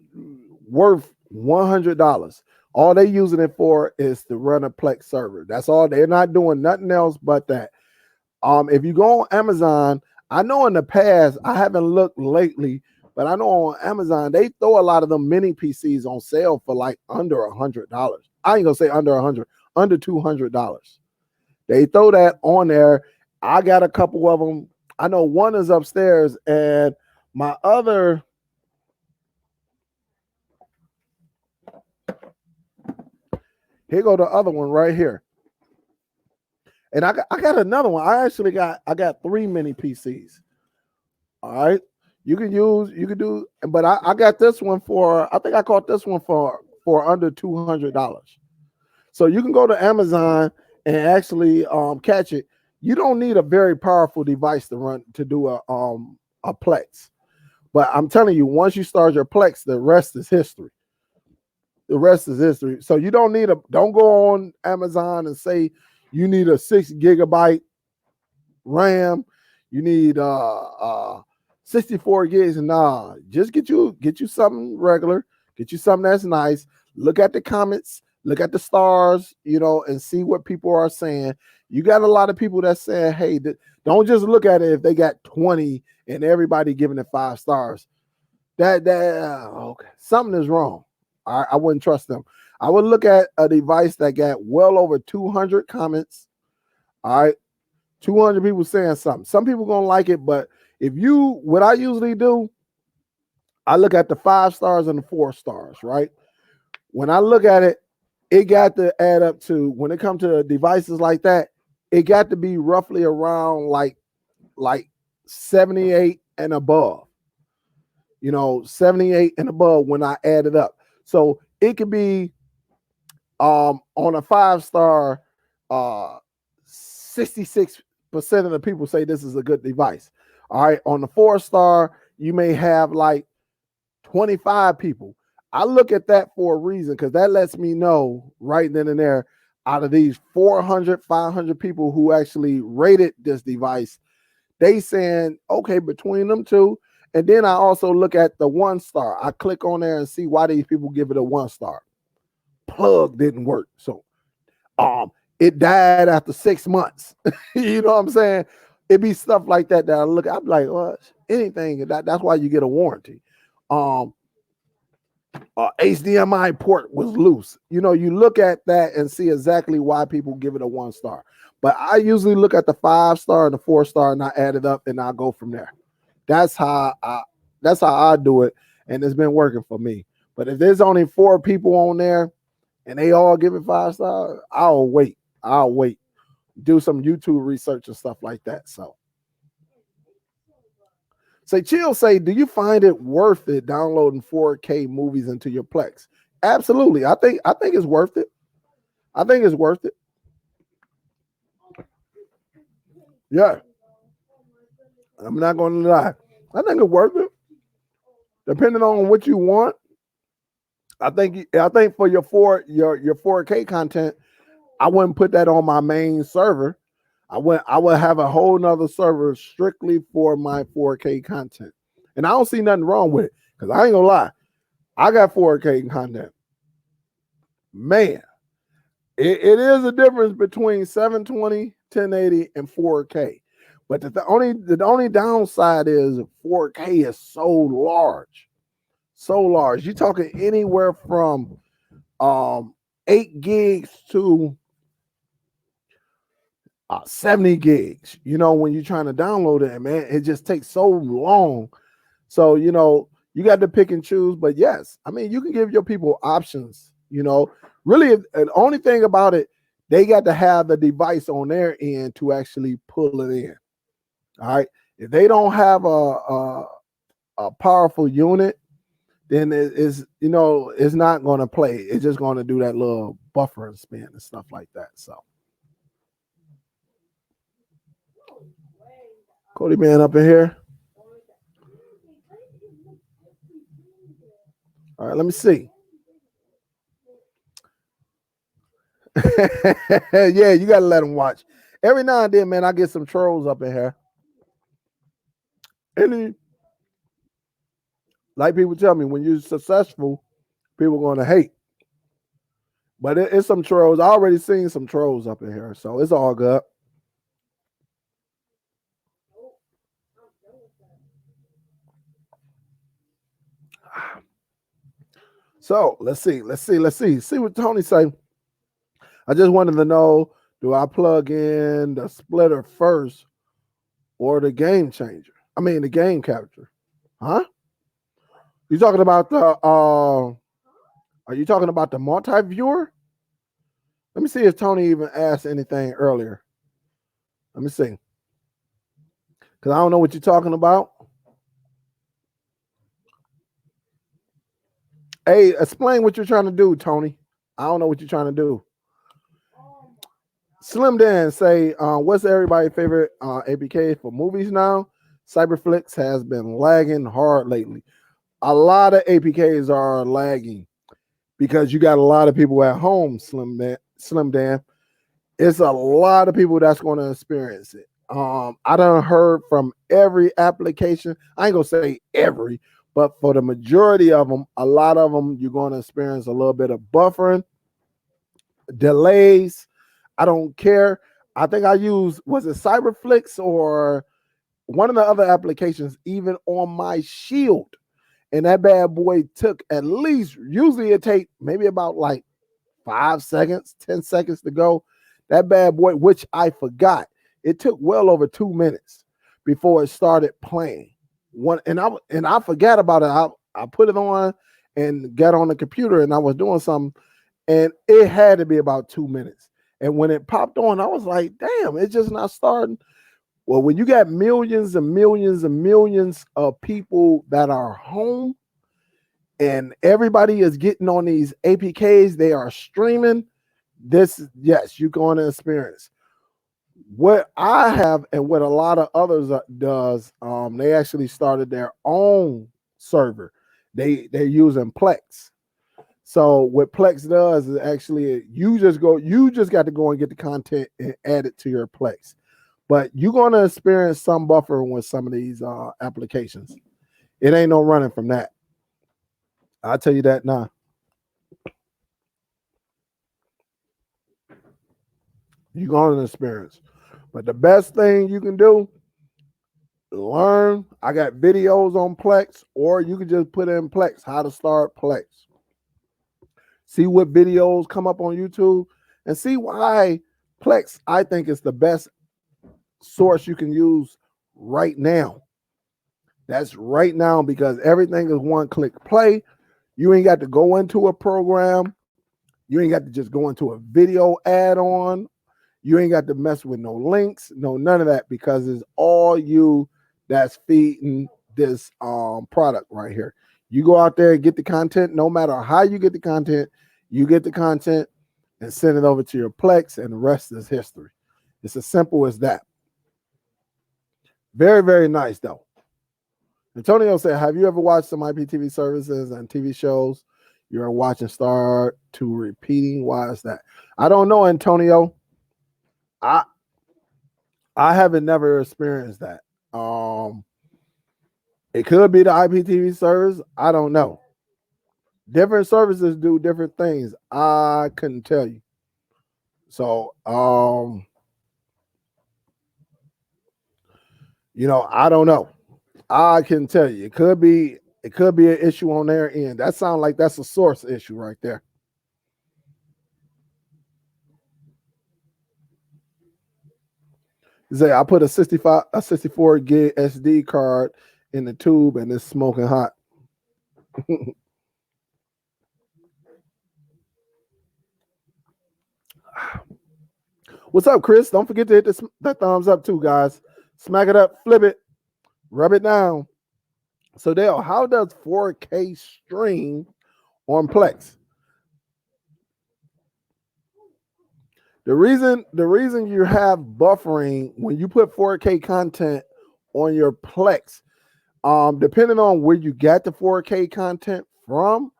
worth $100. All they using it for is to run a Plex server. That's all. They're not doing nothing else but that. If you go on Amazon, I know in the past, I haven't looked lately, but I know on Amazon, they throw a lot of them mini PCs on sale for like under $100. I ain't gonna say under $100, under $200. They throw that on there. I got a couple of them. I know one is upstairs, and my other, here go the other one right here. And I got another one. I got 3 mini PCs. All right. You can do, but I got this one for, I think I caught this one for under $200. So you can go to Amazon and actually catch it. You don't need a very powerful device to do a Plex. But I'm telling you, once you start your Plex, the rest is history. The rest is history. So you don't go on Amazon and say you need a 6 gigabyte RAM. You need 64 gigs. Nah, just get you something regular. Get you something that's nice. Look at the comments. look at the stars, you know, and see what people are saying. You got a lot of people that say, hey, don't just look at it if they got 20 and everybody giving it 5 stars. Okay, something is wrong. I wouldn't trust them. I would look at a device that got well over 200 comments. All right, 200 people saying something. Some people gonna like it, but what I usually do, I look at the 5 stars and the 4 stars, right? When I look at it, it got to add up to, when it comes to devices like that, it got to be roughly around like 78 and above. You know, 78 and above when I add it up. So it could be on a 5-star, 66% of the people say this is a good device. All right. On the 4-star, you may have like 25 people. I look at that for a reason, because that lets me know right then and there, out of these 400, 500 people who actually rated this device, they saying, okay, between them two. And then I also look at the 1-star. I click on there and see why these people give it a 1-star. Plug didn't work. So it died after 6 months. You know what I'm saying? It'd be stuff like that I look at. I'm like, well, anything. That's why you get a warranty. HDMI port was loose. You know, you look at that and see exactly why people give it a 1-star. But I usually look at the 5-star and the 4-star and I add it up and I'll go from there. That's how I do it, and it's been working for me. But if there's only 4 people on there and they all give it 5 stars, I'll wait. Do some YouTube research and stuff like that. So Chill say, do you find it worth it downloading 4K movies into your Plex? Absolutely. I think it's worth it. I think it's worth it. Yeah. I'm not going to lie. I think it's worth it. Depending on what you want. I think for your 4K content, I wouldn't put that on my main server. I would have a whole nother server strictly for my 4K content. And I don't see nothing wrong with it, because I ain't gonna lie. I got 4K content. Man, it is a difference between 720, 1080, and 4K. But the only downside is 4K is so large. So large. You're talking anywhere from 8 gigs to 70 gigs. You know, when you're trying to download it, man, it just takes so long. So, you know, you got to pick and choose. But yes, I mean, you can give your people options. You know, really, the only thing about it, they got to have the device on their end to actually pull it in. All right. If they don't have a powerful unit, then it's not going to play. It's just going to do that little buffer and spin and stuff like that. So, Cody Man up in here. All right, let me see. Yeah, you got to let them watch. Every now and then, man, I get some trolls up in here. Like people tell me, when you're successful, people are going to hate. But it's some trolls. I already seen some trolls up in here, so it's all good. So let's see what Tony say. I just wanted to know, do I plug in the splitter first or the game changer? I mean the game capture. Huh? You talking about are you talking about the multi-viewer? Let me see if Tony even asked anything earlier. Let me see. Because I don't know what you're talking about. Hey, explain what you're trying to do, Tony. I don't know what you're trying to do. Slim Dan say, what's everybody's favorite APK for movies now? Cyberflix has been lagging hard lately. A lot of APKs are lagging because you got a lot of people at home, Slim Dan. It's a lot of people that's going to experience it. I done heard from every application. I ain't going to say every, but for the majority of them, a lot of them, you're going to experience a little bit of buffering. delays. I don't care. I think I used, was it Cyberflix or one of the other applications, even on my Shield. And that bad boy took at least, usually it take maybe about like 5 seconds, 10 seconds to go. That bad boy, which I forgot, it took well over 2 minutes before it started playing. I forgot about it. I put it on and got on the computer and I was doing something, and it had to be about 2 minutes. And when it popped on, I was like, damn, it's just not starting. Well, when you got millions and millions and millions of people that are home and everybody is getting on these APKs, they are streaming, this, yes, you're going to experience. What I have and what a lot of others does, they actually started their own server. They're using Plex. So what Plex does is actually you just got to go and get the content and add it to your Plex. But you're going to experience some buffering with some of these applications. It ain't no running from that. I'll tell you that now. You're going to experience. But the best thing you can do, learn. I got videos on Plex, or you can just put in Plex, how to start Plex. See what videos come up on YouTube and see why Plex, I think, is the best source you can use right now. That's right now, because everything is one click play. You ain't got to go into a program. You ain't got to just go into a video add-on. You ain't got to mess with no links, none of that, because it's all you that's feeding this product right here. You go out there and get the content. No matter how you get the content, you get the content and send it over to your Plex, and the rest is history. It's as simple as that. Very, very nice, though. Antonio said, have you ever watched some IPTV services and TV shows you're watching start to repeating? Why is that? I don't know, Antonio. I haven't never experienced that. It could be the IPTV service. I don't know. Different services do different things. I couldn't tell you. So, I don't know. I can tell you. It could be an issue on their end. That sounds like that's a source issue right there. Say, I put a 64 gig SD card in the tube and it's smoking hot. What's up, Chris? Don't forget to hit that thumbs up too, guys. Smack it up, flip it, rub it down. So Dale, how does 4K stream on Plex? The reason you have buffering when you put 4K content on your Plex, depending on where you got the 4K content from,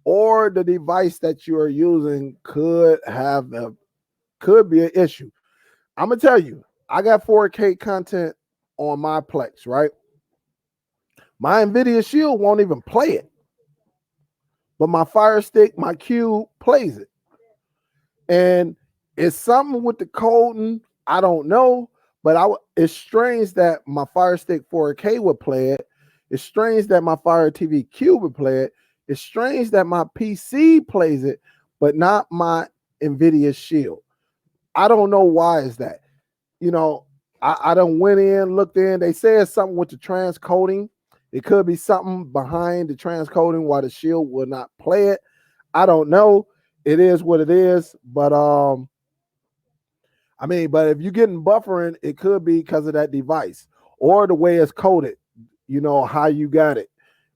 or the device that you are using could be an issue. I'm gonna tell you, I got 4K content on my Plex, right? My Nvidia Shield won't even play it, but my Fire Stick, my Cube plays it, and it's something with the coding. I don't know, but it's strange that my Fire Stick 4K would play it. It's strange that my Fire TV Cube would play it. It's strange that my PC plays it, but not my Nvidia Shield. I don't know why is that. I done went in, looked in. They say it's something with the transcoding. It could be something behind the transcoding why the Shield will not play it. I don't know. It is what it is. But but if you're getting buffering, it could be because of that device or the way it's coded. How you got it.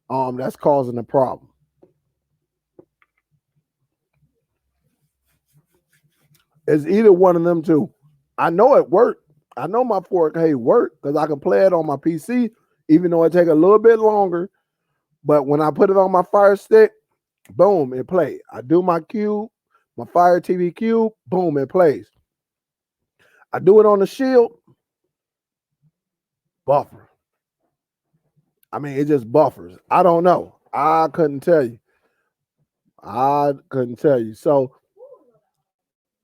That's causing the problem. It's either one of them two. I know it worked. I know my 4K worked because I can play it on my PC, even though it take a little bit longer. But when I put it on my Fire Stick, boom, it plays. I do my Cube, my Fire TV Cube, boom, it plays. I do it on the Shield, buffer. It just buffers. I don't know. I couldn't tell you. So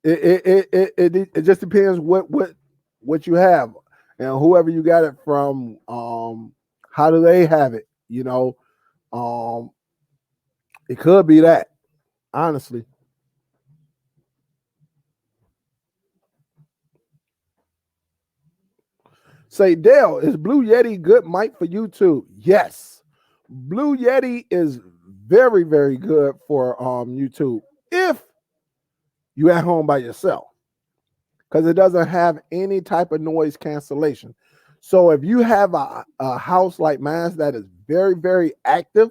It just depends what you have and whoever you got it from. How do they have it? Um, it could be that, honestly. Say, Dale, is Blue Yeti good mic for YouTube? Yes. Blue Yeti is very, very good for YouTube if you at home by yourself, because it doesn't have any type of noise cancellation. So if you have a house like mine that is very, very active,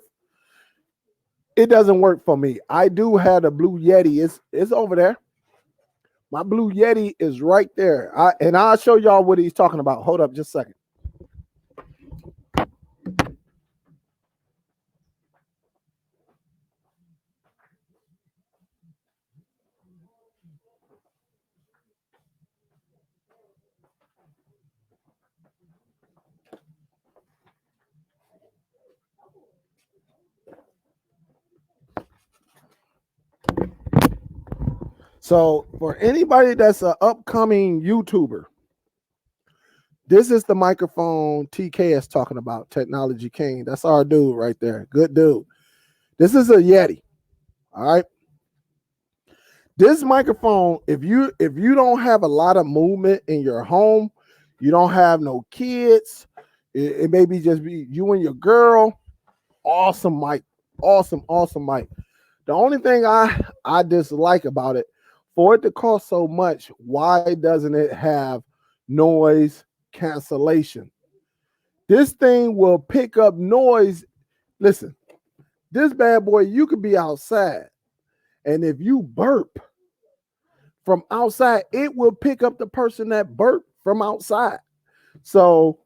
it doesn't work for me. I do have a Blue Yeti. It's over there. My Blue Yeti is right there. And I'll show y'all what he's talking about. Hold up just a second. So for anybody that's an upcoming YouTuber, this is the microphone TK is talking about, Technology King. That's our dude right there. Good dude. This is a Yeti. All right. This microphone, if you don't have a lot of movement in your home, you don't have no kids, it may be just be you and your girl. Awesome mic. Awesome mic. The only thing I dislike about it, for it to cost so much, why doesn't it have noise cancellation? This thing will pick up noise. Listen, this bad boy, you could be outside, and if you burp from outside, it will pick up the person that burped from outside. So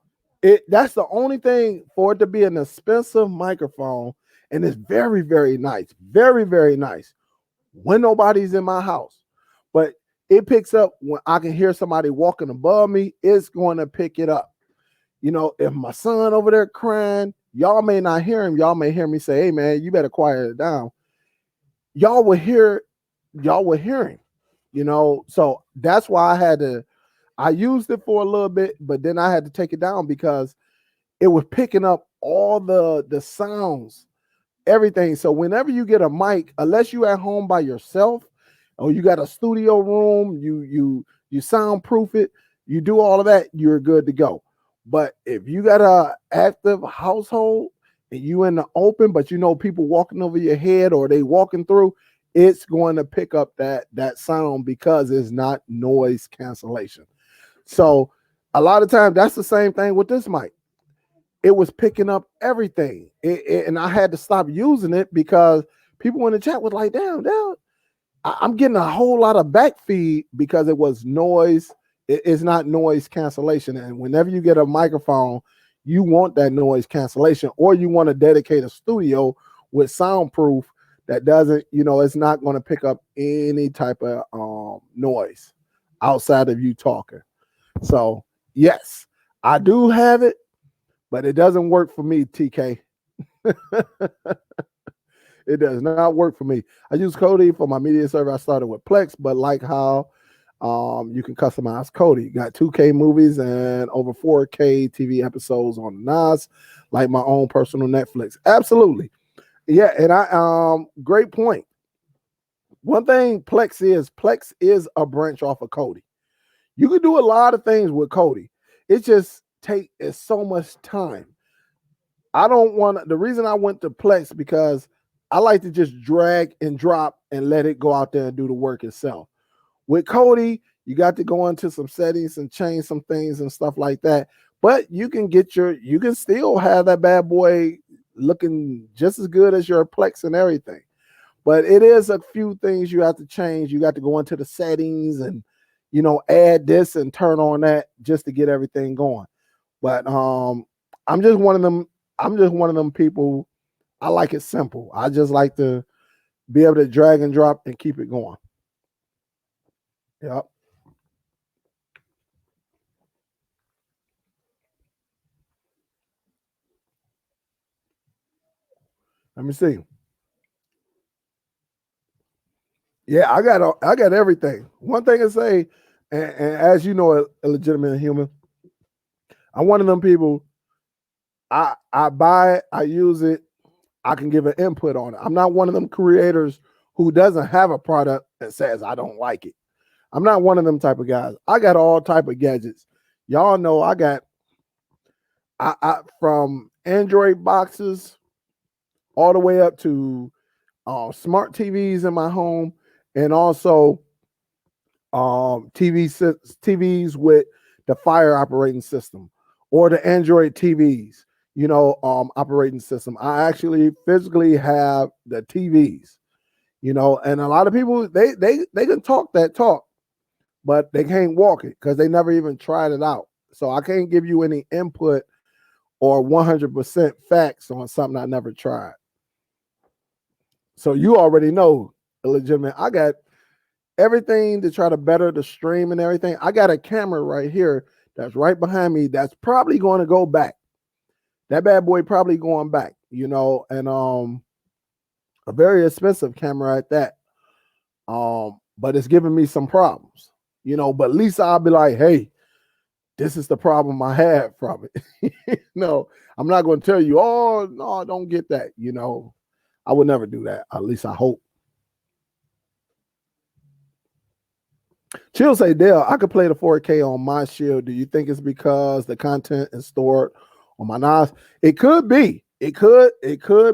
that's the only thing for it to be an expensive microphone, and it's very, very nice. Very, very nice when nobody's in my house. But it picks up when I can hear somebody walking above me, it's going to pick it up. If my son over there crying, y'all may not hear him. Y'all may hear me say, hey man, you better quiet it down. Y'all will hear him, So that's why I used it for a little bit, but then I had to take it down because it was picking up all the sounds, everything. So whenever you get a mic, unless you at home by yourself or you got a studio room, you soundproof it, you do all of that, you're good to go. But if you got a active household and you in the open, but people walking over your head or they walking through, it's going to pick up that sound because it's not noise cancellation. So a lot of times that's the same thing with this mic. It was picking up everything, and I had to stop using it because people in the chat was like, "Damn, I'm getting a whole lot of back feed because it was noise. It's not noise cancellation." And whenever you get a microphone, you want that noise cancellation, or you want to dedicate a studio with soundproof that doesn't, it's not going to pick up any type of noise outside of you talking. So yes, I do have it, but it doesn't work for me, TK. It does not work for me. I use Kodi for my media server. I started with Plex, but like how you can customize Kodi. Got 2K movies and over 4K TV episodes on NAS, like my own personal Netflix. Absolutely. Yeah, and great point. One thing Plex is a branch off of Kodi. You can do a lot of things with Kodi. It just it's so much time. I don't want the reason I went to Plex because I like to just drag and drop and let it go out there and do the work itself. With Kodi, you got to go into some settings and change some things and stuff like that. But you can still have that bad boy looking just as good as your Plex and everything. But it is a few things you have to change. You got to go into the settings and add this and turn on that just to get everything going. But I'm just one of them people. I like it simple. I just like to be able to drag and drop and keep it going. Yep. Let me see. Yeah, I got everything. One thing to say, and as you know, a legitimate human, I'm one of them people. I buy it, I use it, I can give an input on it. I'm not one of them creators who doesn't have a product that says I don't like it. I'm not one of them type of guys. I got all type of gadgets. Y'all know I got I from Android boxes all the way up to smart TVs in my home, and also TVs with the Fire operating system or the Android TVs, operating system. I actually physically have the TVs, and a lot of people they can talk that talk, but they can't walk it because they never even tried it out. So I can't give you any input or 100% facts on something I never tried. So you already know, illegitimate. I got everything to try to better the stream and everything. I got a camera right here that's right behind me that's probably going to go back. That bad boy probably going back, and a very expensive camera at that. But it's giving me some problems, but at least I'll be like, hey, this is the problem I had from it. No, I'm not going to tell you, oh, no, don't get that. I would never do that. At least I hope. Chill say, Dale, I could play the 4K on my Shield. Do you think it's because the content is stored on my NAS? It could be. It could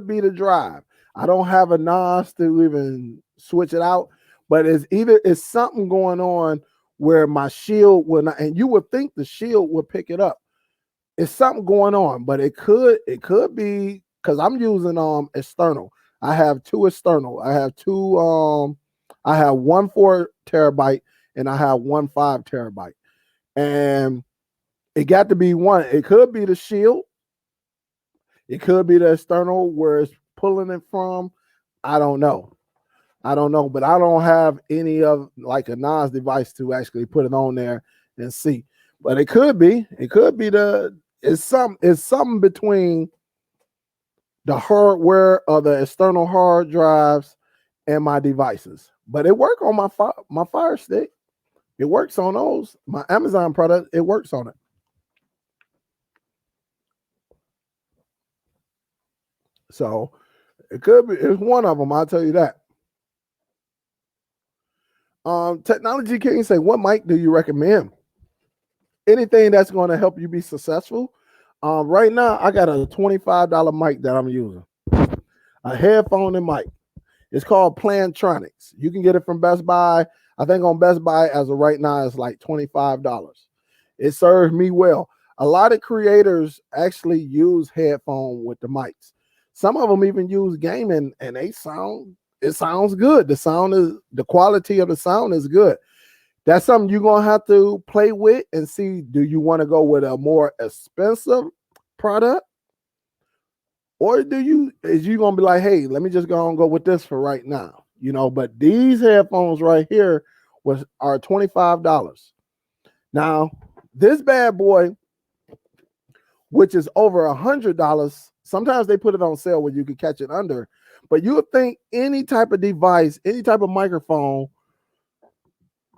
be the drive. I don't have a NAS to even switch it out, but it's something going on where my Shield will not, and you would think the Shield would pick it up. It's something going on, but it could be because I'm using external. I have two external. I have I have 1 4 terabyte and I have 1 5 terabyte. And it got to be one. It could be the Shield. It could be the external where it's pulling it from. I don't know. But I don't have any of like a NAS device to actually put it on there and see. But it could be it's something between the hardware of the external hard drives and my devices. But it works on my Fire Stick. It works on those. My Amazon product, it works on it. So it could be, it's one of them, I'll tell you that. Technology King say, what mic do you recommend? Anything that's going to help you be successful. Right now, I got a $25 mic that I'm using. A headphone and mic. It's called Plantronics. You can get it from Best Buy. I think on Best Buy as of right now, it's like $25. It serves me well. A lot of creators actually use headphone with the mics. Some of them even use gaming, and it sounds good. The quality of the sound is good. That's something you're gonna have to play with and see. Do you want to go with a more expensive product? Or is you gonna be like, hey, let me just go with this for right now, But these headphones right here are $25. Now, this bad boy, which is over $100, sometimes they put it on sale where you can catch it under. But you would think any type of device, any type of microphone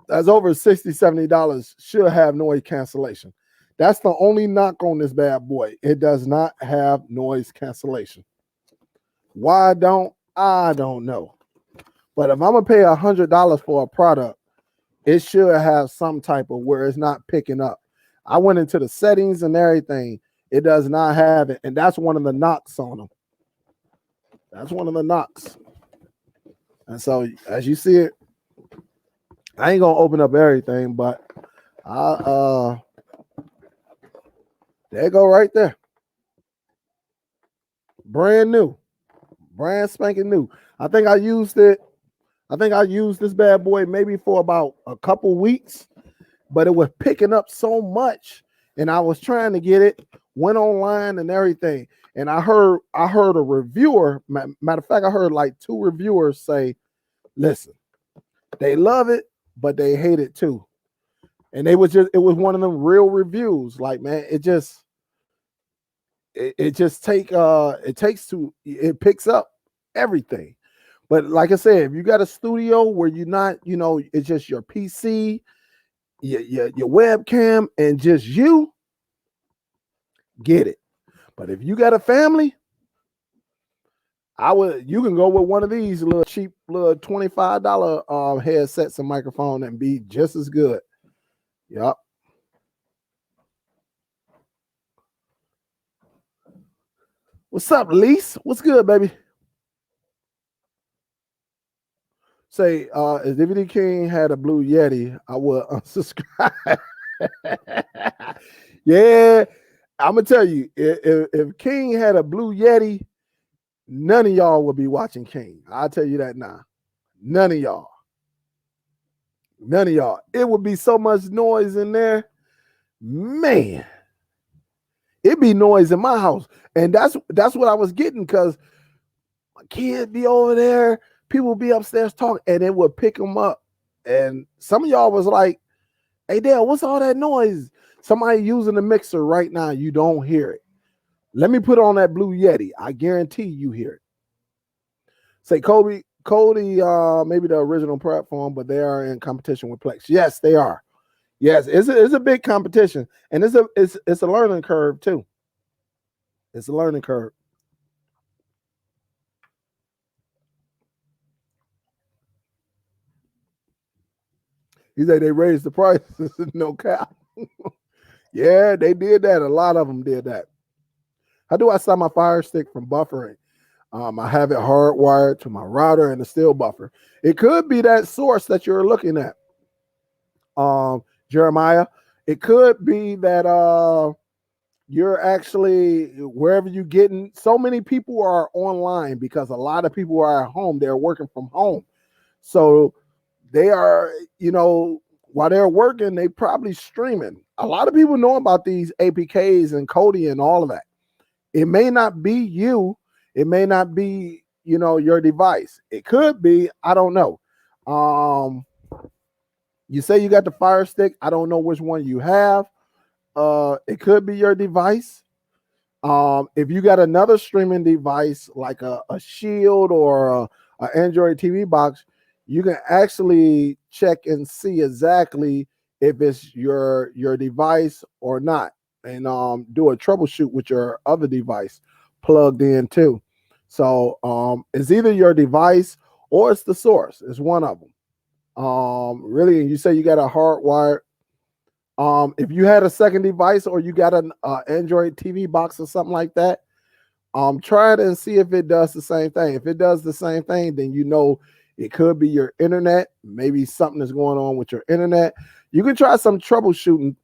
that's over $60, $70 should have noise cancellation. That's the only knock on this bad boy. It does not have noise cancellation. Why don't I don't know. But if I'm gonna pay $100 for a product, it should have some type of where it's not picking up. I went into the settings and everything. It does not have it, and that's one of the knocks on them. That's one of the knocks. And so, as you see it, I ain't gonna open up everything, but there you go right there. Brand new. Brand spanking new. I think I used this bad boy maybe for about a couple weeks, but it was picking up so much, and I was trying to get it, went online and everything. And I heard a reviewer, matter of fact, I heard like 2 reviewers say, listen, they love it, but they hate it too. And it was one of them real reviews. Like, man, it picks up everything. But like I said, if you got a studio where you're not, it's just your PC, your webcam, and just you, get it. But if you got a family, you can go with one of these little cheap little $25 headsets and microphone and be just as good. Yep. What's up, Lise? What's good, baby? Say, if DVD King had a blue Yeti, I would unsubscribe. Yeah, I'm gonna tell you, if King had a blue Yeti, none of y'all would be watching King. I'll tell you that now. None of y'all. None of y'all. It would be so much noise in there. Man, it'd be noise in my house. And that's what I was getting, because my kid be over there, people be upstairs talking, and it would pick them up. And some of y'all was like, hey, Dale, what's all that noise? Somebody using the mixer right now. You don't hear it. Let me put on that blue Yeti. I guarantee you hear it. Say Cody, maybe the original platform, but they are in competition with Plex. Yes, they are. Yes, it's a big competition, and it's a learning curve too. It's a learning curve. He said they raised the prices. No cap. Yeah, they did that. A lot of them did that. How do I stop my Fire Stick from buffering? I have it hardwired to my router and a still buffer. It could be that source that you're looking at, Jeremiah. It could be that you're actually, wherever you're getting, so many people are online because a lot of people are at home. They're working from home. So they are, while they're working, they probably streaming. A lot of people know about these APKs and Kodi and all of that. It may not be you. It may not be, your device. It could be. I don't know. You say you got the Fire Stick. I don't know which one you have. It could be your device. If you got another streaming device like a Shield or a Android TV box, you can actually check and see exactly if it's your device or not, and do a troubleshoot with your other device plugged in too. So it's either your device or it's the source. It's one of them. Really, and you say you got a hardwired. If you had a second device or you got an Android TV box or something like that, try it and see if it does the same thing. If it does the same thing, then it could be your internet. Maybe something is going on with your internet. You can try some troubleshooting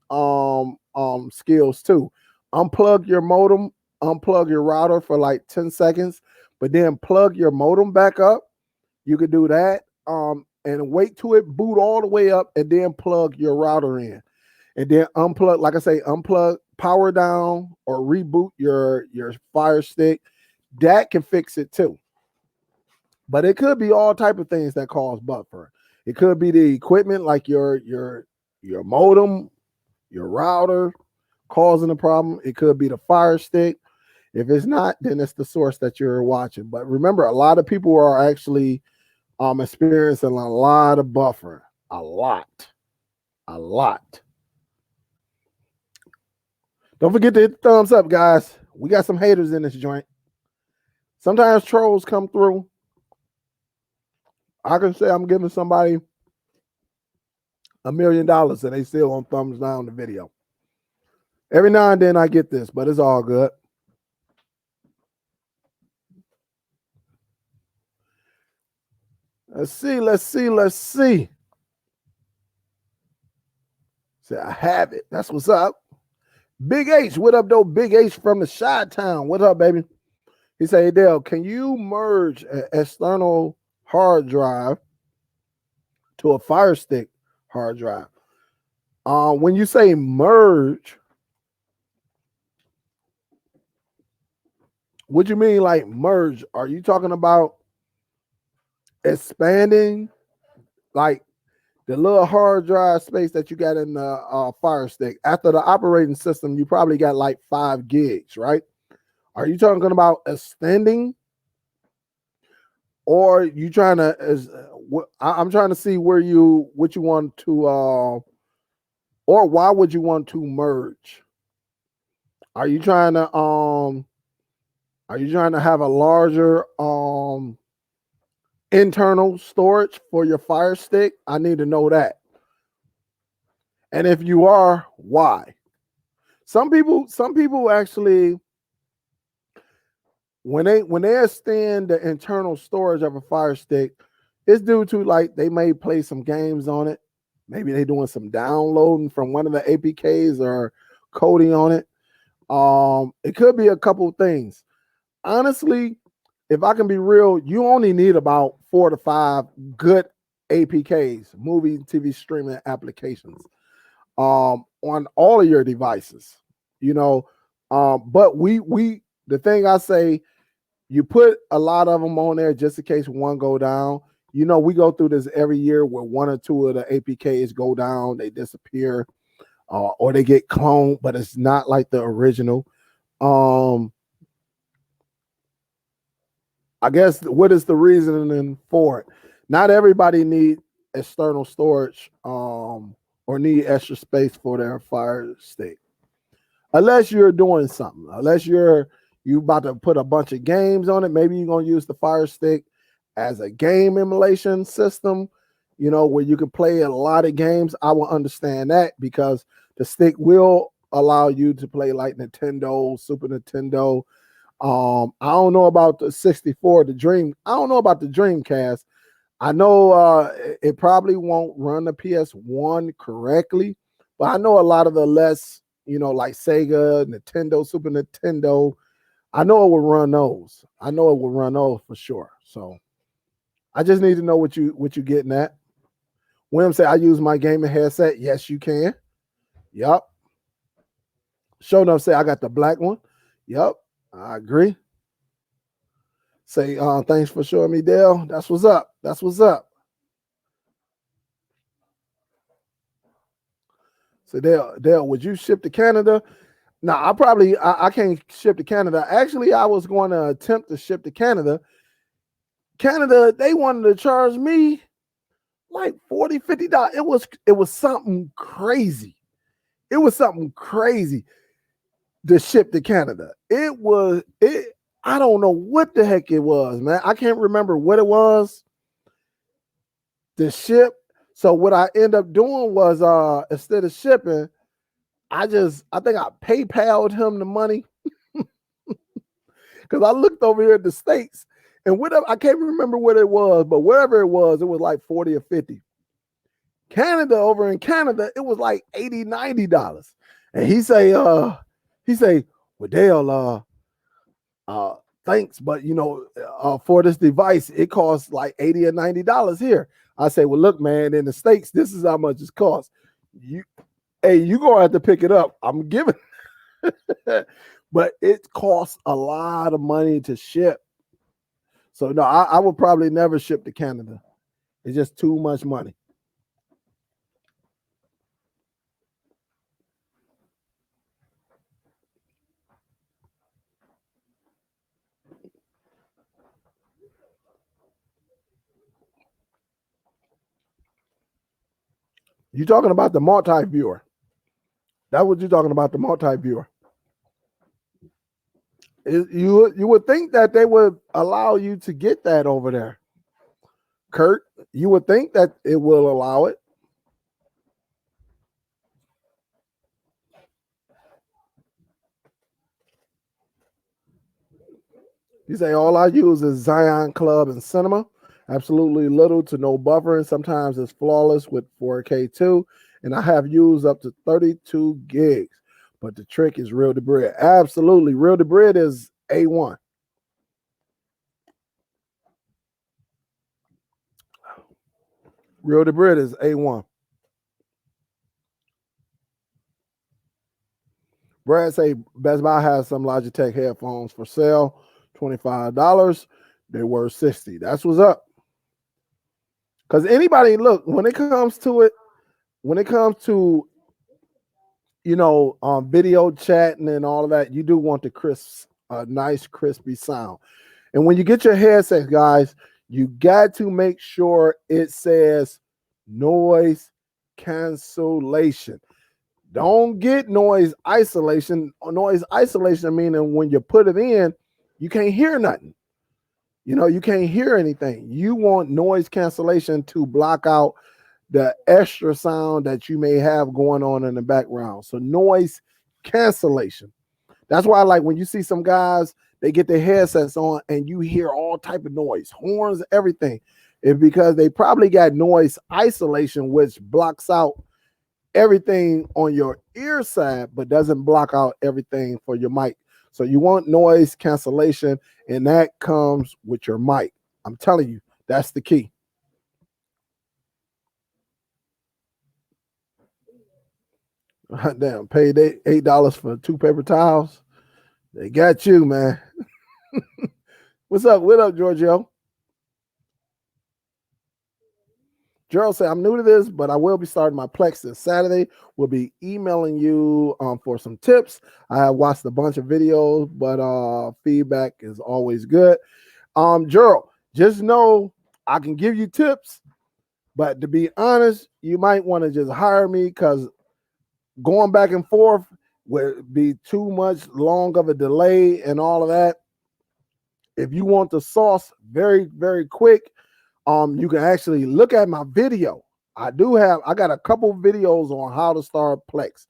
skills too. Unplug your modem, unplug your router for like 10 seconds, but then plug your modem back up. You could do that. And wait till it boot all the way up, and then plug your router in. And then unplug, like I say, unplug, power down, or reboot your Fire Stick. That can fix it too. But it could be all type of things that cause buffering. It could be the equipment, like your modem, your router causing the problem. It could be the Fire Stick. If it's not, then it's the source that you're watching. But remember, a lot of people are actually experiencing a lot of buffering. A lot. Don't forget to hit the thumbs up, guys. We got some haters in this joint. Sometimes trolls come through. I can say I'm giving somebody $1 million and they still on thumbs down the video. Every now and then I get this, but it's all good. Let's see. Say, I have it. That's what's up. Big H, what up, though? Big H from the Chi-Town. What up, baby? He said, hey, Dale, can you merge an external hard drive to a Fire Stick hard drive? When you say merge, what you mean like merge? Are you talking about expanding, like the little hard drive space that you got in the Fire Stick? After the operating system, you probably got like 5 gigs, right? Are you talking about extending? or you trying to I'm trying to see what you want to or why would you want to merge? Are you trying to have a larger internal storage for your Fire Stick? I need to know that. And if you are, why? Some people actually, when they extend the internal storage of a Fire Stick, it's due to like they may play some games on it. Maybe they're doing some downloading from one of the APKs or coding on it. It could be a couple things. Honestly, if I can be real, you only need about 4 to 5 good APKs, movie, TV streaming applications, on all of your devices. You know, but the thing I say, you put a lot of them on there just in case one go down. You know, we go through this every year where 1 or 2 of the APKs go down, they disappear, or they get cloned, but it's not like the original. I guess what is the reasoning for it? Not everybody need external storage or need extra space for their Fire Stick. Unless you're doing something. Unless you about to put a bunch of games on it, maybe you're going to use the Fire Stick as a game emulation system, you know, where you can play a lot of games. I will understand that because the stick will allow you to play like Nintendo, Super Nintendo. I don't know about the 64, I don't know about the Dreamcast. I know it probably won't run the PS1 correctly, but I know a lot of the less, you know, like Sega, Nintendo, Super Nintendo, I know it will run those. I know it will run those for sure. So I just need to know what you're getting at. William said, I use my gaming headset. Yes, you can. Yep. Show enough say I got the black one. Yep. I agree. Say, thanks for showing me, Dale. That's what's up. That's what's up. So Dale, would you ship to Canada? No, I can't ship to Canada. Actually, I was going to attempt to ship to Canada. Canada, they wanted to charge me like $40, $50. It was something crazy. It was something crazy to ship to Canada. I don't know what the heck it was, man. I can't remember what it was. The ship. So what I end up doing was instead of shipping, I think I PayPal'd him the money. Because I looked over here at the States and whatever, I can't remember what it was, but whatever it was like 40 or 50. Over in Canada, it was like $80, $90. And he say, well, Dale, thanks, but you know, for this device, it costs like $80 or $90 here. I say, well, look, man, in the States, this is how much it costs. You gonna have to pick it up. I'm giving, but it costs a lot of money to ship. So no, I would probably never ship to Canada. It's just too much money. You talking about the multi-viewer? That's what you're talking about, the multi-viewer. You would think that they would allow you to get that over there, Kurt. You would think that it will allow it. You say all I use is Zion Club and Cinema. Absolutely little to no buffering. Sometimes it's flawless with 4K too. And I have used up to 32 gigs. But the trick is Real to Bread. Absolutely. Real to Bread is A1. Real to Bread is A1. Brad say Best Buy has some Logitech headphones for sale, $25. They were $60. That's what's up. Because anybody, look, when it comes to video chatting and all of that, you do want the nice crispy sound. And when you get your headset, guys, you got to make sure it says noise cancellation. Don't get noise isolation. Noise isolation meaning when you put it in, you can't hear nothing. You can't hear anything. You want noise cancellation to block out the extra sound that you may have going on in the background. So noise cancellation. That's why, like, when you see some guys, they get their headsets on and you hear all type of noise, horns, everything. It's because they probably got noise isolation, which blocks out everything on your ear side, but doesn't block out everything for your mic. So you want noise cancellation, and that comes with your mic. I'm telling you, that's the key. Damn, paid $8 for 2 paper towels. They got you, man. What's up? What up, Giorgio? Gerald said, I'm new to this, but I will be starting my Plex this Saturday. We'll be emailing you for some tips. I have watched a bunch of videos, but feedback is always good. Gerald, just know I can give you tips, but to be honest, you might want to just hire me because going back and forth would be too much long of a delay and all of that. If you want the sauce very, very quick, you can actually look at my video. I got a couple videos on how to start Plex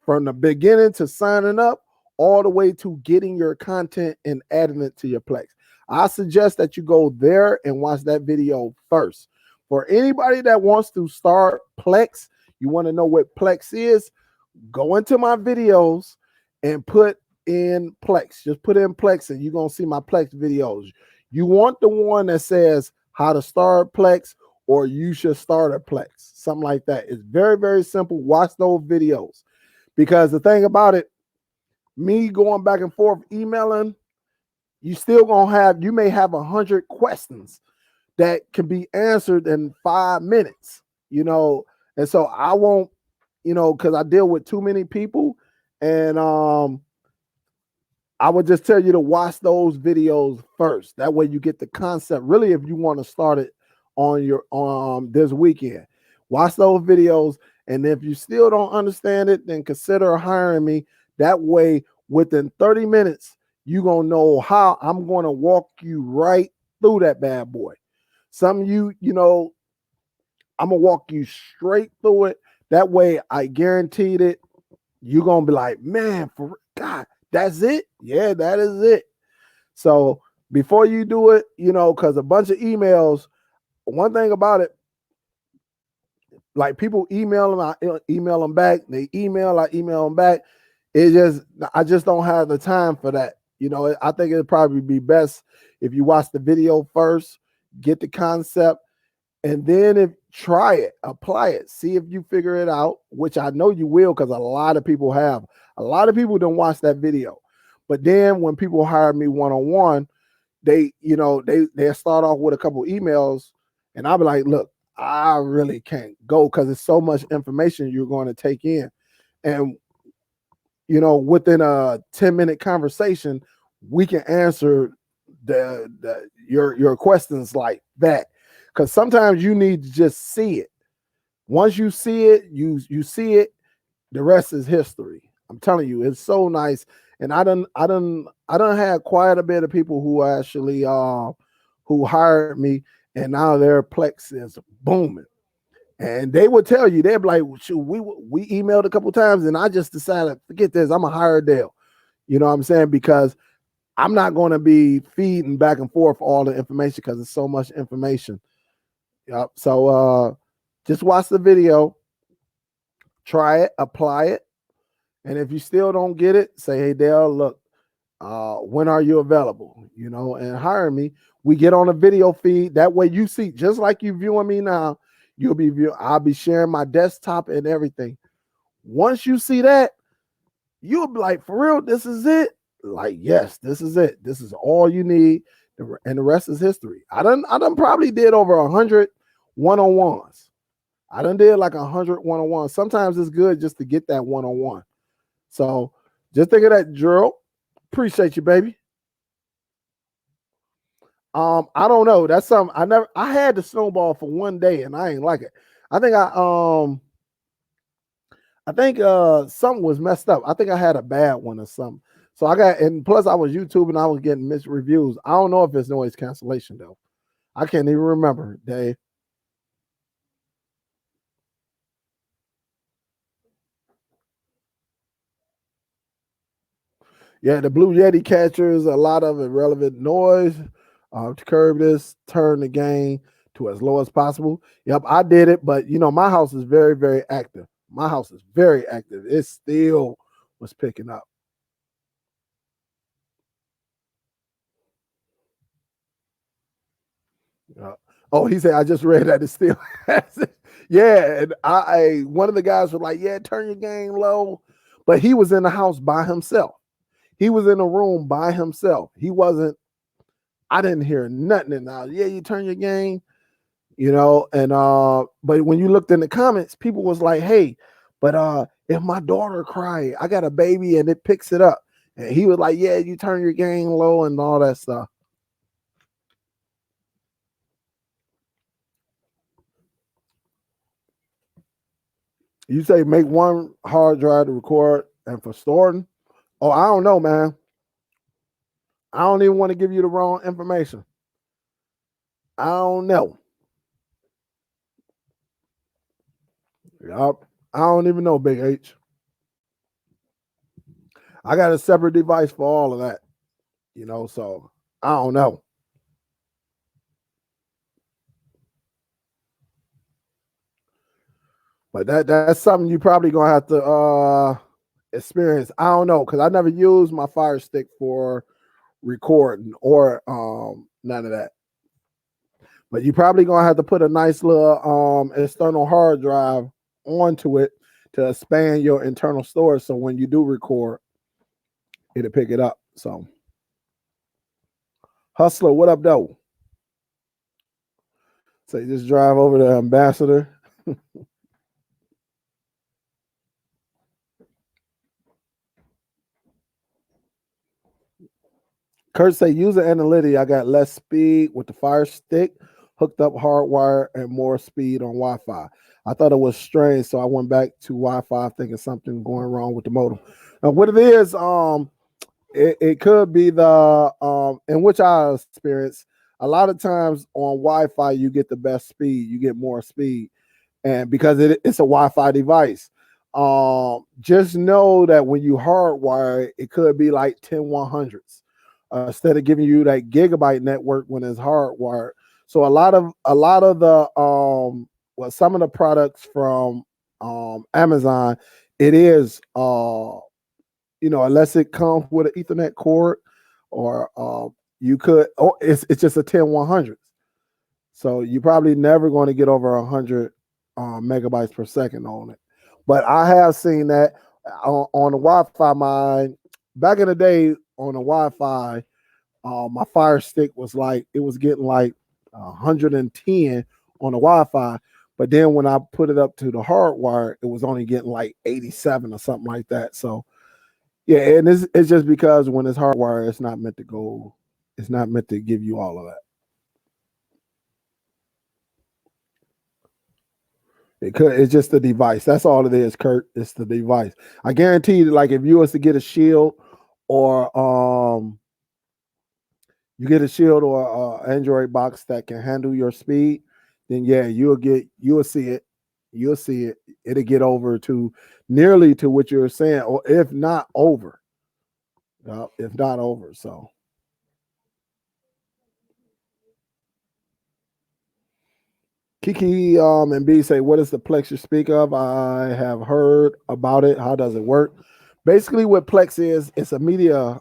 from the beginning to signing up all the way to getting your content and adding it to your Plex. I suggest that you go there and watch that video first. For anybody that wants to start Plex, you want to know what Plex is, go into my videos and put in Plex. Just put in Plex and you're going to see my Plex videos. You want the one that says how to start Plex, or you should start a Plex, something like that. It's very, very simple. Watch those videos, because the thing about it, me going back and forth emailing, you may have 100 questions that can be answered in 5 minutes, and so I won't, because I deal with too many people, and I would just tell you to watch those videos first. That way you get the concept. Really, if you want to start it on your this weekend, watch those videos. And if you still don't understand it, then consider hiring me. That way, within 30 minutes, you're going to know how I'm going to walk you right through that bad boy. I'm going to walk you straight through it. That way, I guaranteed it. You're going to be like, man, for God, that's it? Yeah, that is it. So before you do it, because a bunch of emails, one thing about it, like people email them, I email them back. I email them back. I just don't have the time for that. I think it'd probably be best if you watch the video first, get the concept, and then try it, apply it, see if you figure it out, which I know you will, because a lot of people have. A lot of people don't watch that video. But then when people hire me one-on-one, they start off with a couple emails, and I'll be like, look, I really can't go because it's so much information you're going to take in. And, within a 10-minute conversation, we can answer your questions like that. Because sometimes you need to just see it. Once you see it, you see it, the rest is history. I'm telling you, it's so nice. And I done had quite a bit of people who actually who hired me, and now their Plex is booming. And they would tell you, they'd be like, shoot, we emailed a couple times, and I just decided, forget this, I'm a hire Dale. You know what I'm saying? Because I'm not going to be feeding back and forth all the information because it's so much information. Yep. So just watch the video, try it, apply it. And if you still don't get it, say, hey, Dale, look, when are you available? And hire me. We get on a video feed. That way you see, just like you viewing me now, I'll be sharing my desktop and everything. Once you see that, you'll be like, for real, this is it? Like, yes, this is it. This is all you need. And the rest is history. I done probably did over 100 one-on-ones. I done did like 100 one-on-ones. Sometimes it's good just to get that one-on-one. So just think of that, Gerald. Appreciate you, baby. I don't know. That's something I had the snowball for one day and I ain't like it. I think something was messed up. I think I had a bad one or something. So I got, and plus I was YouTube and I was getting mixed reviews. I don't know if it's noise cancellation though. I can't even remember, Dave. Yeah, the Blue Yeti catchers, a lot of irrelevant noise. To curb this, turn the gain to as low as possible. Yep, I did it, but you know, my house is very, very active. My house is very active. It still was picking up. Oh, he said, I just read that it still has it. Yeah, and I one of the guys was like, yeah, turn your gain low. But he was in the house by himself. He was in a room by himself. He wasn't, I didn't hear nothing in the house. Yeah, you turn your gain, you know, and but when you looked in the comments, people was like, hey, but if my daughter cried, I got a baby and it picks it up. And he was like, yeah, you turn your gain low and all that stuff. You say make one hard drive to record and for storing. Oh, I don't know, man. I don't even want to give you the wrong information. I don't know. Yup. I don't even know, Big H. I got a separate device for all of that, you know, so I don't know. But that's something you probably gonna have to experience. I don't know, because I never used my Fire Stick for recording or none of that. But you probably gonna have to put a nice little external hard drive onto it to expand your internal storage. So when you do record, it'll pick it up. So Hustler, what up, though? So you just drive over to Ambassador. Kurt say user analytics. I got less speed with the Fire Stick, hooked up hardwire, and more speed on Wi-Fi. I thought it was strange, so I went back to Wi-Fi thinking something going wrong with the modem. Now, what it is, it could be the in which I experience. A lot of times on Wi-Fi, you get the best speed, you get more speed, and because it's a Wi-Fi device. Just know that when you hardwire, it could be like 10/100s instead of giving you that gigabyte network when it's hardwired. So a lot of the well, some of the products from Amazon, it is you know, unless it comes with an Ethernet cord or you could, oh, it's just a 10/100. So you're probably never going to get over 100 megabytes per second on it. But I have seen that on the Wi-Fi. Back in the day on the Wi-Fi, my Fire Stick was like, it was getting like 110 on the Wi-Fi. But then when I put it up to the hardwire, it was only getting like 87 or something like that. So yeah, and it's just because when it's hardwire, it's not meant to go, it's not meant to give you all of that. It's just the device. That's all it is, Kurt. It's the device. I guarantee you, like if you was to get a shield or you get a shield or Android box that can handle your speed, then yeah, you'll see it. You'll see it. It'll get over to nearly to what you're saying, or if not over. If not over. So Kiki and B say, what is the Plex you speak of? I have heard about it. How does it work? Basically, what Plex is, it's a media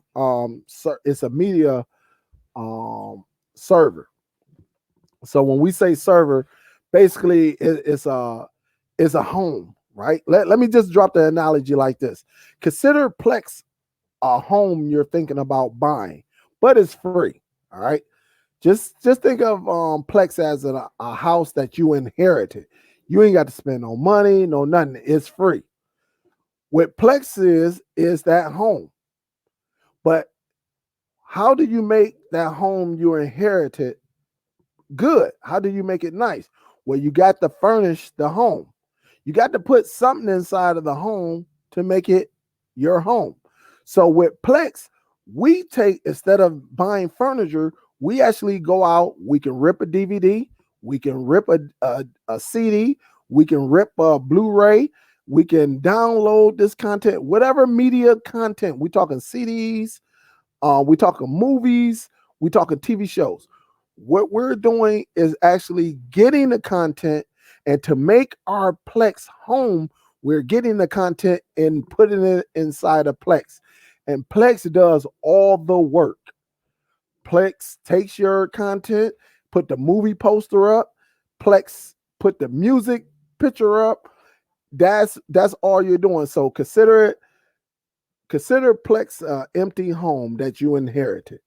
it's a media server. So when we say server, basically it's a home, right? Let me just drop the analogy like this. Consider Plex a home you're thinking about buying, but it's free. All right. Just think of Plex as a house that you inherited. You ain't got to spend no money, no nothing. It's free. What Plex is that home. But how do you make that home you inherited good? How do you make it nice? Well, you got to furnish the home. You got to put something inside of the home to make it your home. So with Plex, we take, instead of buying furniture, we actually go out, we can rip a DVD, we can rip a CD, we can rip a Blu-ray, we can download this content, whatever media content. We talking CDs, we talking movies, we talking TV shows. What we're doing is actually getting the content, and to make our Plex home, we're getting the content and putting it inside of Plex. And Plex does all the work. Plex takes your content, put the movie poster up, Plex put the music picture up. That's all you're doing. So consider Plex empty home that you inherited.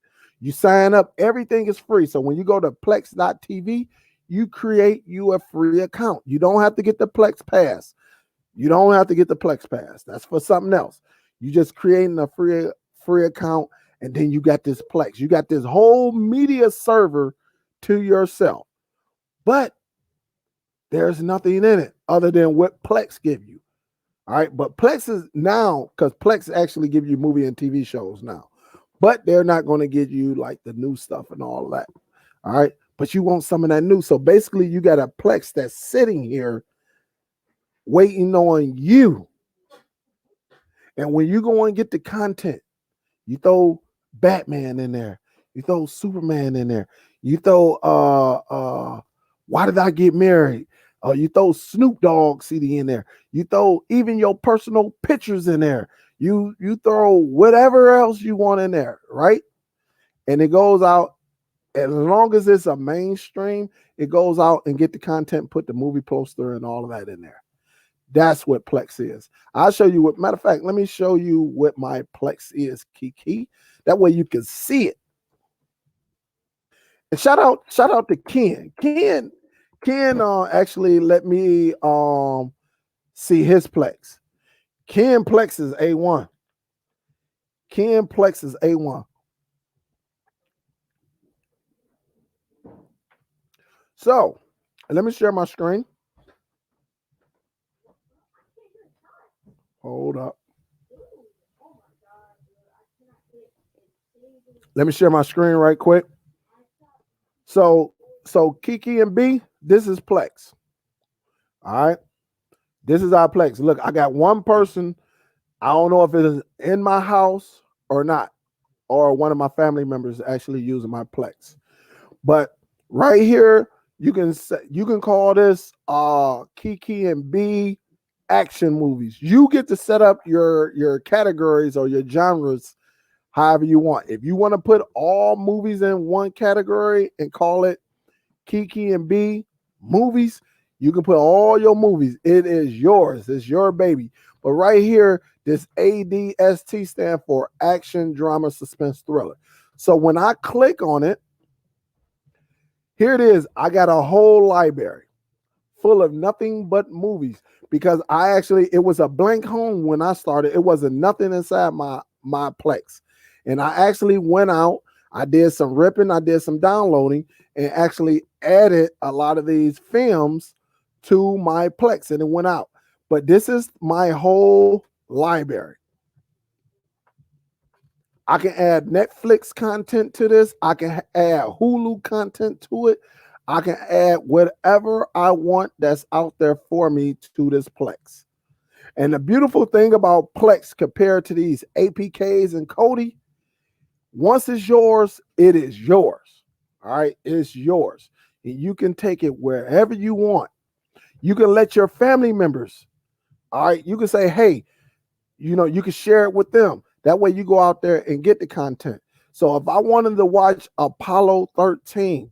You sign up, everything is free. So when you go to plex.tv, you create you a free account. You don't have to get the Plex Pass. You don't have to get the Plex Pass. That's for something else. You just creating a free account, and then you got this Plex. You got this whole media server to yourself. But there's nothing in it other than what Plex give you. All right, but Plex is now, because Plex actually give you movie and TV shows now, but they're not going to give you like the new stuff and all of that. All right, but you want some of that new. So basically, you got a Plex that's sitting here waiting on you. And when you go and get the content, you throw Batman in there, you throw Superman in there, you throw Why Did I Get Married? You throw Snoop Dogg CD in there. You throw even your personal pictures in there. You throw whatever else you want in there, right? And it goes out. As long as it's a mainstream, it goes out and get the content, put the movie poster and all of that in there. That's what Plex is. I'll show you what, matter of fact, let me show you what my Plex is, Kiki. That way you can see it. And shout out to Ken. Ken actually let me see his Plex. Ken Plex is A1. Ken Plex is A1. So let me share my screen. Hold up. Let me share my screen right quick. So Kiki and B, this is Plex. All right. This is our Plex. Look, I got one person. I don't know if it is in my house or not, or one of my family members actually using my Plex. But right here, you can call this Kiki and B action movies. You get to set up your categories or your genres however you want. If you want to put all movies in one category and call it Kiki and B movies, you can put all your movies. It is yours. It's your baby. But right here, this ADST stand for action, drama, suspense, thriller. So when I click on it, here it is. I got a whole library full of nothing but movies, because it was a blank home when I started. It wasn't nothing inside my Plex. And I actually went out, I did some ripping, I did some downloading, and actually added a lot of these films to my Plex, and it went out. But this is my whole library. I can add Netflix content to this. I can add Hulu content to it. I can add whatever I want that's out there for me to this Plex. And the beautiful thing about Plex compared to these APKs and Kodi, once it's yours, it is yours. All right, it's yours. And you can take it wherever you want. You can let your family members, all right, you can say, hey, you can share it with them. That way you go out there and get the content. So if I wanted to watch Apollo 13,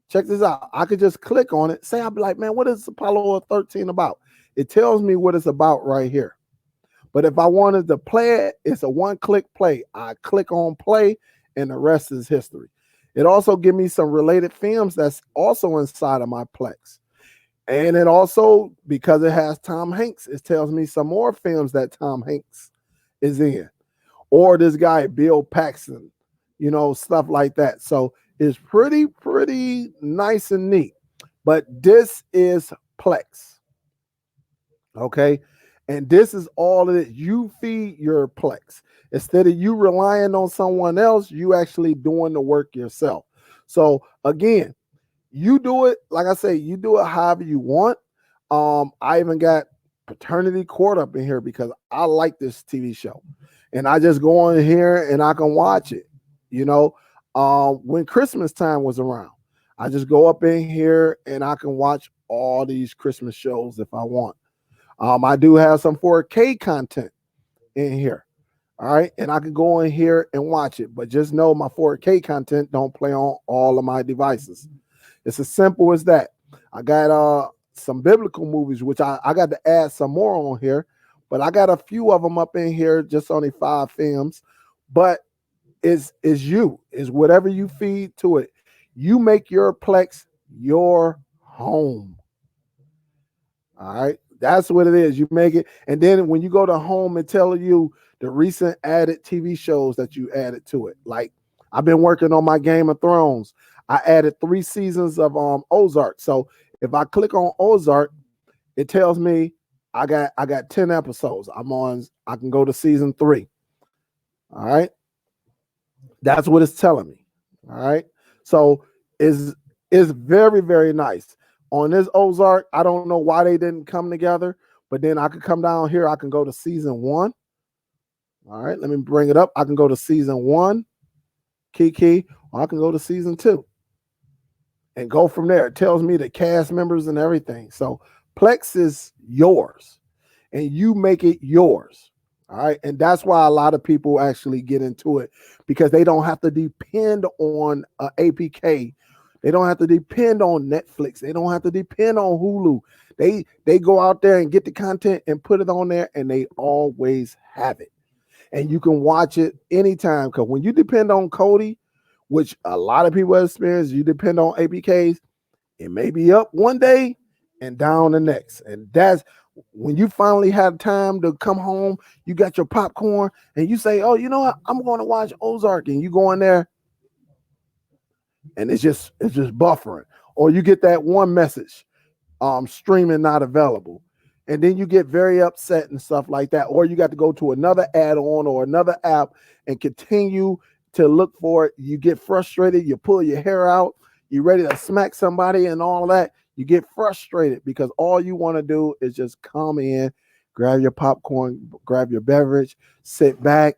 check this out. I could just click on it. I'll be like, man, what is Apollo 13 about? It tells me what it's about right here. But if I wanted to play it, it's a one-click play. I click on play, and the rest is history. It also gives me some related films that's also inside of my Plex. And it also, because it has Tom Hanks, it tells me some more films that Tom Hanks is in. Or this guy, Bill Paxton, stuff like that. So it's pretty nice and neat. But this is Plex. Okay. And this is all of it. You feed your Plex. Instead of you relying on someone else, you actually doing the work yourself. So again, you do it, like I say, you do it however you want. I even got Paternity Court up in here because I like this TV show. And I just go on here and I can watch it. When Christmas time was around, I just go up in here and I can watch all these Christmas shows if I want. I do have some 4K content in here. All right. And I can go in here and watch it. But just know my 4K content don't play on all of my devices. It's as simple as that. I got some biblical movies, which I got to add some more on here. But I got a few of them up in here, just only 5 films. But is whatever you feed to it. You make your Plex your home. All right. That's what it is. You make it. And then when you go to home, it tells you the recent added TV shows that you added to it. Like I've been working on my Game of Thrones. I added 3 seasons of Ozark. So if I click on Ozark, it tells me I got 10 episodes. I can go to season 3. All right. That's what it's telling me. All right. So it's very, very nice. On this Ozark, I don't know why they didn't come together, but then I could come down here. I can go to season 1. All right, let me bring it up. I can go to season 1, Kiki, or I can go to season 2 and go from there. It tells me the cast members and everything. So Plex is yours and you make it yours. All right. And that's why a lot of people actually get into it because they don't have to depend on APK. They don't have to depend on Netflix. They don't have to depend on Hulu. They go out there and get the content and put it on there and they always have it. And you can watch it anytime. Because when you depend on Kodi, which a lot of people experience, you depend on APKs, it may be up one day and down the next. And that's when you finally have time to come home, you got your popcorn and you say, oh, you know what? I'm going to watch Ozark. And you go in there and it's just buffering. Or you get that one message, streaming not available. And then you get very upset and stuff like that. Or you got to go to another add-on or another app and continue to look for it. You get frustrated. You pull your hair out. You're ready to smack somebody and all that. You get frustrated because all you want to do is just come in, grab your popcorn, grab your beverage, sit back,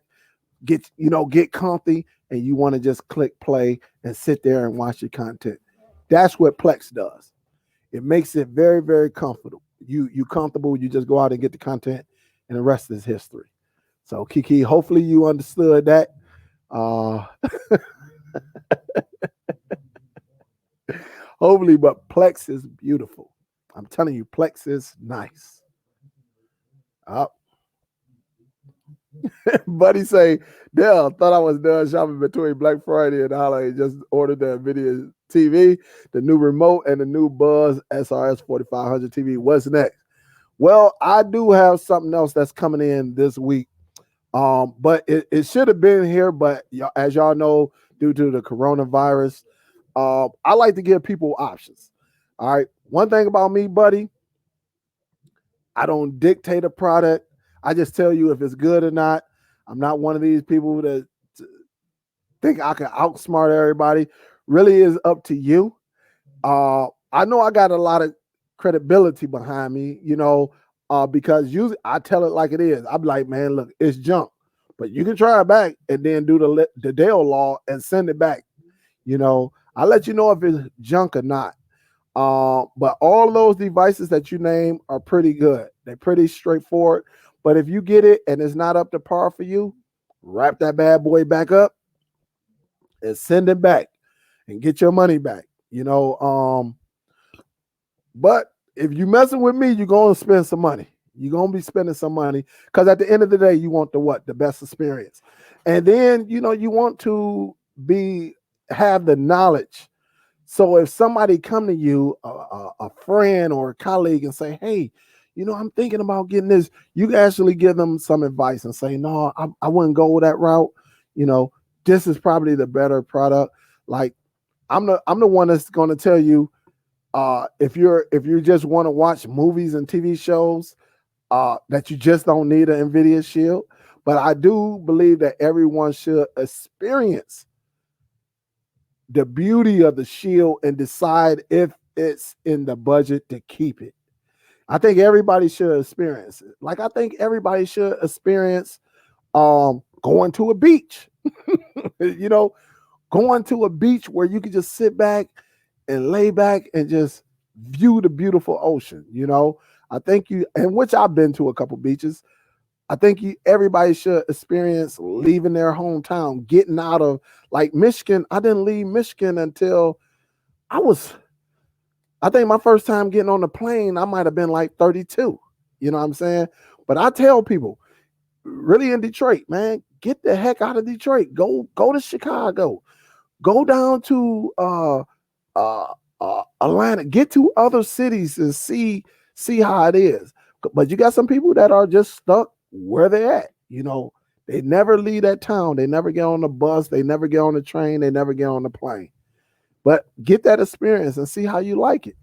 get comfy, and you want to just click play and sit there and watch your content. That's what Plex does. It makes it very, very comfortable. You comfortable, you just go out and get the content, and the rest is history. So Kiki, hopefully you understood that. Hopefully, but Plex is beautiful. I'm telling you, Plex is nice. Buddy say, Dell, thought I was done shopping between Black Friday and holiday. Just ordered the Nvidia TV, the new remote, and the new Buzz SRS 4500 TV. What's next? Well, I do have something else that's coming in this week. But it should have been here, but as y'all know, due to the coronavirus, I like to give people options. All right. One thing about me, buddy, I don't dictate a product. I just tell you if it's good or not. I'm not one of these people that think I can outsmart everybody. Really is up to you. I know I got a lot of credibility behind me, because usually I tell it like it is. I'm like, man, look, it's junk, but you can try it back and then do the Dale law and send it back. I let you know if it's junk or not. But all those devices that you name are pretty good. They're pretty straightforward. But if you get it and it's not up to par for you, wrap that bad boy back up and send it back and get your money back. But if you messing with me, you're going to spend some money. You're going to be spending some money because at the end of the day, you want the best experience. And then, you want to have the knowledge. So if somebody come to you, a friend or a colleague and say, hey, I'm thinking about getting this, you can actually give them some advice and say, no, I wouldn't go that route. this is probably the better product. Like I'm the one that's going to tell you, if you just want to watch movies and TV shows, that you just don't need an Nvidia Shield. But I do believe that everyone should experience the beauty of the Shield and decide if it's in the budget to keep it. I think everybody should experience it. Like I think everybody should experience going to a beach. You know, going to a beach where you can just sit back and lay back and just view the beautiful ocean. You know, I think and which I've been to a couple beaches. I think everybody should experience leaving their hometown, getting out of, like, Michigan. I didn't leave Michigan until I think my first time getting on the plane, I might have been like 32. You know what I'm saying? But I tell people, really in Detroit, man, get the heck out of Detroit. Go to Chicago. Go down to Atlanta. Get to other cities and see how it is. But you got some people that are just stuck where they're at. You know, they never leave that town. They never get on the bus. They never get on the train. They never get on the plane. But get that experience and see how you like it.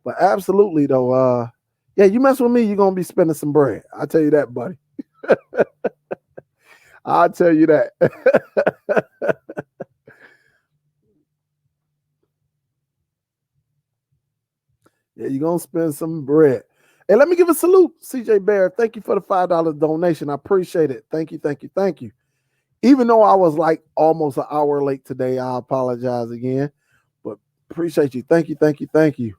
But absolutely, though, yeah, you mess with me, you're going to be spending some bread. I'll tell you that, buddy. I'll tell you that. Yeah, you're going to spend some bread. Hey, let me give a salute, CJ Bear. Thank you for the $5 donation. I appreciate it. Thank you, thank you, thank you. Even though I was like almost an hour late today, I apologize again. But appreciate you. Thank you, thank you, thank you.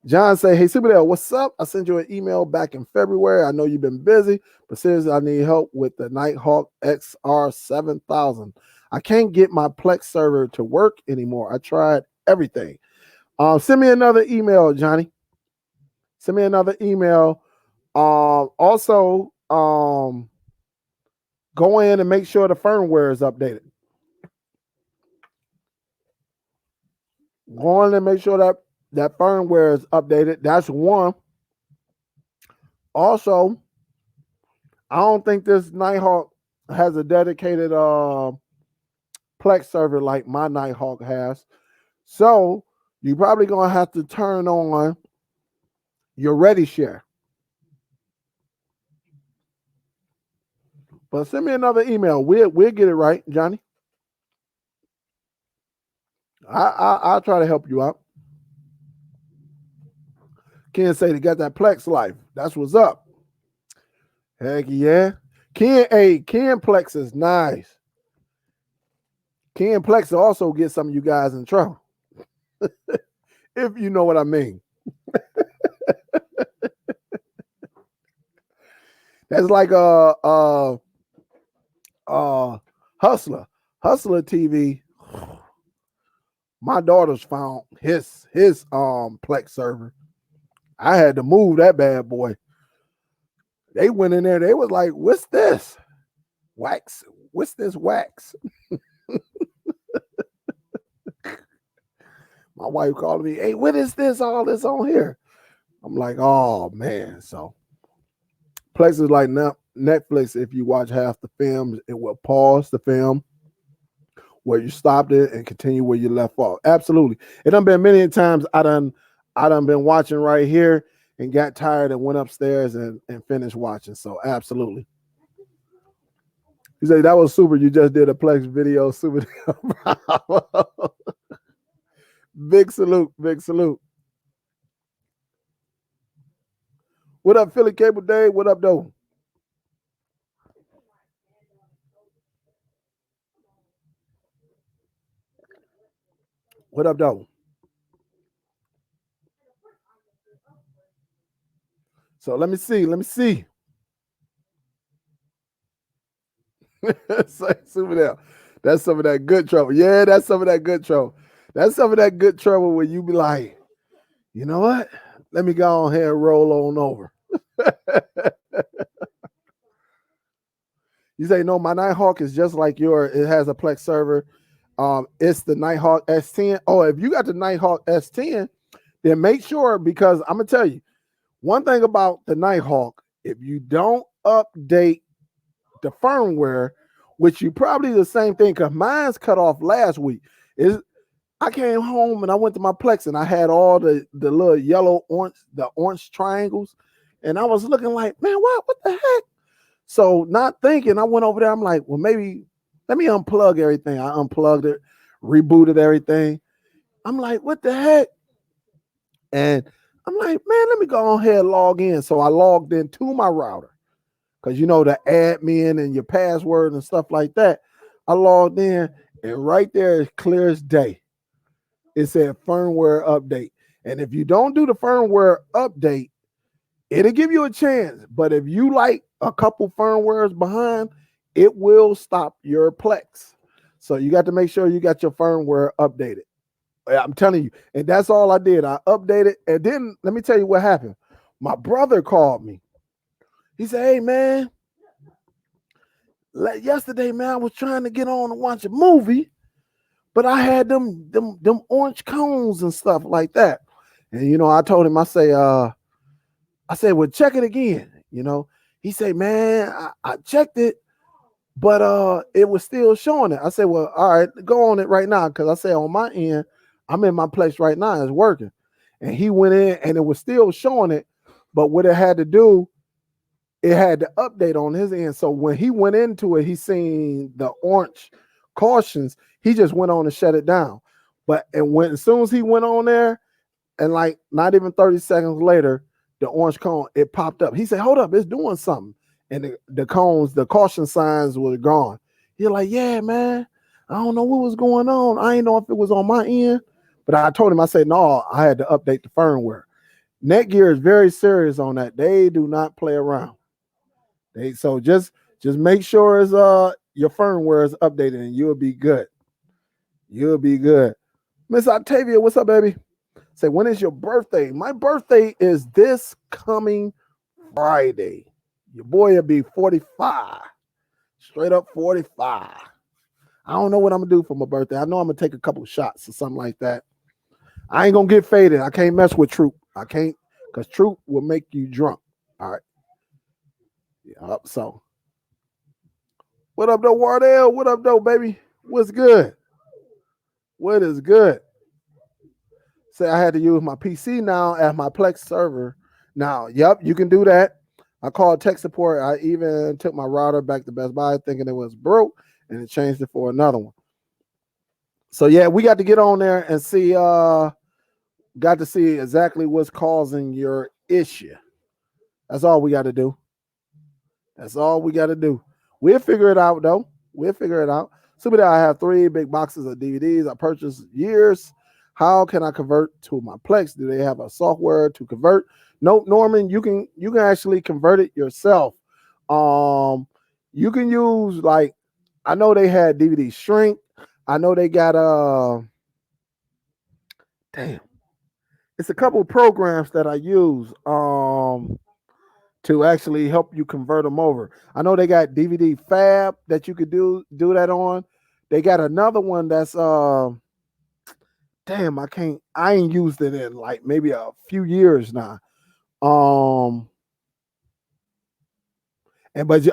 John say, hey, Superdell, what's up? I sent you an email back in February. I know you've been busy, but seriously, I need help with the Nighthawk XR7000. I can't get my Plex server to work anymore. I tried everything. Send me another email, Johnny. Send me another email. Also, go in and make sure the firmware is updated. Go in and make sure that firmware is updated. That's one. Also, I don't think this Nighthawk has a dedicated Plex server like my Nighthawk has. So you're probably going to have to turn on your Ready Share. But send me another email. We'll get it right, Johnny. I'll try to help you out. Ken say they got that Plex life. That's what's up. Heck yeah. Ken Plex is nice. Ken Plex also get some of you guys in trouble. If you know what I mean. That's like Hustler TV. My daughters found his Plex server. I had to move that bad boy. They went in there. They was like, "What's this? Wax? What's this wax?" My wife called me, "Hey, what is this? All this on here?" I'm like, "Oh man!" So Plex is like Netflix. If you watch half the film, it will pause the film where you stopped it and continue where you left off. Absolutely. It done been many times I done been watching right here and got tired and went upstairs and finished watching. So absolutely. He said, that was super. You just did a Plex video. Super. Big salute. Big salute. What up, Philly Cable Dave? What up, though? What up, though? So let me see. Superdell. That's some of that good trouble. Yeah, that's some of that good trouble. That's some of that good trouble where you be like, you know what? Let me go on here and roll on over. You say, no, my Nighthawk is just like yours. It has a Plex server. It's the Nighthawk S10. Oh, if you got the Nighthawk S10, then make sure, because I'm going to tell you, one thing about the Nighthawk, if you don't update the firmware, which you probably the same thing because mine's cut off last week. I came home and I went to my Plex and I had all the little yellow orange triangles, and I was looking like, man, what the heck? So not thinking, I went over there. I'm like, well, maybe let me unplug everything. I unplugged it, rebooted everything. I'm like, what the heck? And I'm like, man, let me go ahead and log in. So I logged into my router because you know the admin and your password and stuff like that. I logged in, and right there is clear as day. It said firmware update. And if you don't do the firmware update, it'll give you a chance. But if you like a couple firmwares behind, it will stop your Plex. So you got to make sure you got your firmware updated. I'm telling you. And that's all I did. I updated. And then let me tell you what happened. My brother called me. He said, hey, man, yesterday, man, I was trying to get on and watch a movie, but I had them orange cones and stuff like that. And, you know, I told him, I said, well, check it again. You know, he said, man, I checked it, but it was still showing it. I said, well, all right, go on it right now. Cause I said on my end, I'm in my place right now, it's working. And he went in and it was still showing it. But what it had to do, it had to update on his end. So when he went into it, he seen the orange cautions. He just went on and shut it down. But as soon as he went on there, and like not even 30 seconds later, the orange cone, it popped up. He said, hold up, it's doing something. And the cones, the caution signs were gone. He's like, yeah, man, I don't know what was going on. I didn't know if it was on my end. But I told him, I said, no, I had to update the firmware. Netgear is very serious on that. They do not play around. So just make sure it's your firmware is updated and you'll be good. You'll be good. Miss Octavia, what's up, baby? Say, when is your birthday? My birthday is this coming Friday. Your boy will be 45. Straight up 45. I don't know what I'm going to do for my birthday. I know I'm going to take a couple shots or something like that. I ain't going to get faded. I can't mess with Troop. I can't, because Troop will make you drunk. All right. Yeah, so. What up, though, Wardell? What up, though, baby? What's good? What is good? Say I had to use my PC now at my Plex server. Now, yep, you can do that. I called tech support. I even took my router back to Best Buy thinking it was broke, and it changed it for another one. So, yeah, we got to get on there and see, got to see exactly what's causing your issue. That's all we got to do. That's all we got to do. We'll figure it out, though. We'll figure it out. Superdell, I have 3 big boxes of DVDs I purchased years. How can I convert to my Plex? Do they have a software to convert? Nope, Norman, you can actually convert it yourself. You can use, like, I know they had DVD shrink. I know they got it's a couple of programs that I use to actually help you convert them over. I know they got DVD Fab that you could do that on. They got another one that's I ain't used it in like maybe a few years now. But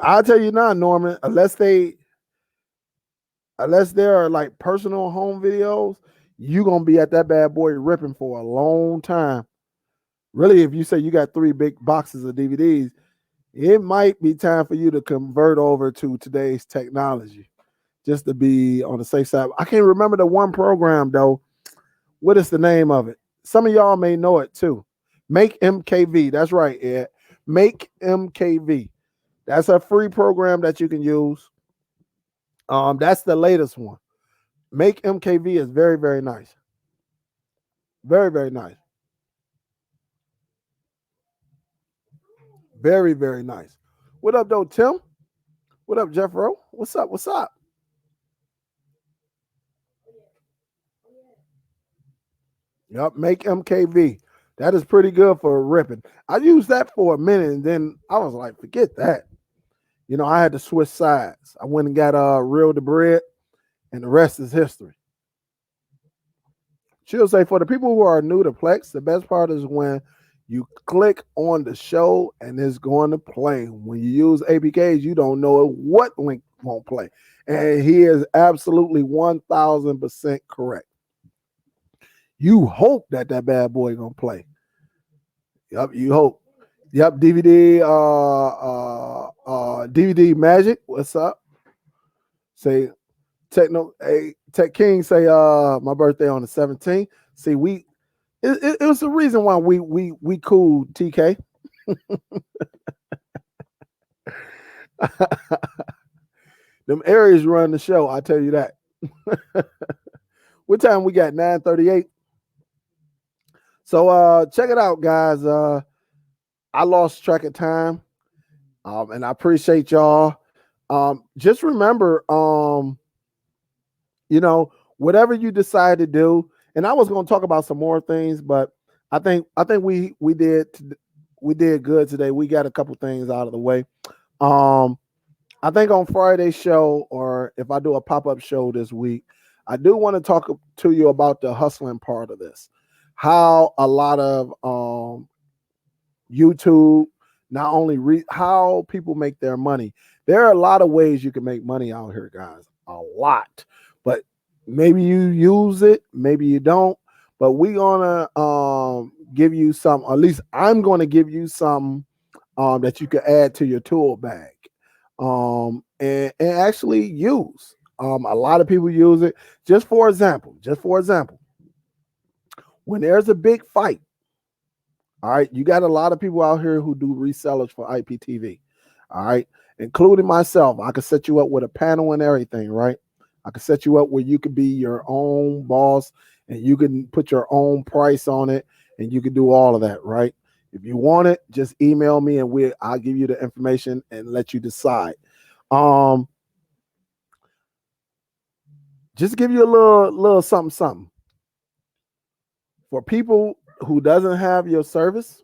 I'll tell you now, Norman, unless there are like personal home videos, you're gonna be at that bad boy ripping for a long time. Really, if you say you got 3 big boxes of DVDs, it might be time for you to convert over to today's technology, just to be on the safe side. I can't remember the one program though. What is the name of it? Some of y'all may know it too. Make MKV. That's right, Ed. Make MKV. That's a free program that you can use. That's the latest one. Make MKV is very, very nice. Very, very nice. Very, very nice. What up, though, Tim? What up, Jeffro? What's up? What's up? Yep, Make MKV. That is pretty good for ripping. I used that for a minute, and then I was like, forget that. You know, I had to switch sides. I went and got Real the Bread, and the rest is history. She'll say, for the people who are new to Plex, the best part is when you click on the show and it's going to play. When you use APKs, you don't know what link won't play. And he is absolutely 1000% correct. You hope that bad boy gonna play. Yep, you hope. Yep, DVD Magic. What's up? Say Techno. Hey, Tech King. Say my birthday on the 17th. See, it was the reason why we cool, TK. Them areas run the show. I tell you that. What time we got? 9:38. So check it out, guys. I lost track of time. And I appreciate y'all. Just remember, whatever you decide to do, and I was going to talk about some more things, but I think we did good today. We got a couple things out of the way. I think on Friday's show, or if I do a pop-up show this week, I do want to talk to you about the hustling part of this. How a lot of YouTube, not only how people make their money. There are a lot of ways you can make money out here, guys. A lot. But maybe you use it, maybe you don't. But we're gonna give you some, at least I'm gonna give you some that you can add to your tool bag. And actually use. A lot of people use it. Just for example, when there's a big fight, all right, you got a lot of people out here who do resellers for IPTV, all right, including myself. I could set you up with a panel and everything, right? I could set you up where you could be your own boss and you can put your own price on it and you can do all of that, right? If you want it, just email me and I'll give you the information and let you decide. Just give you a little something. For people who doesn't have your service,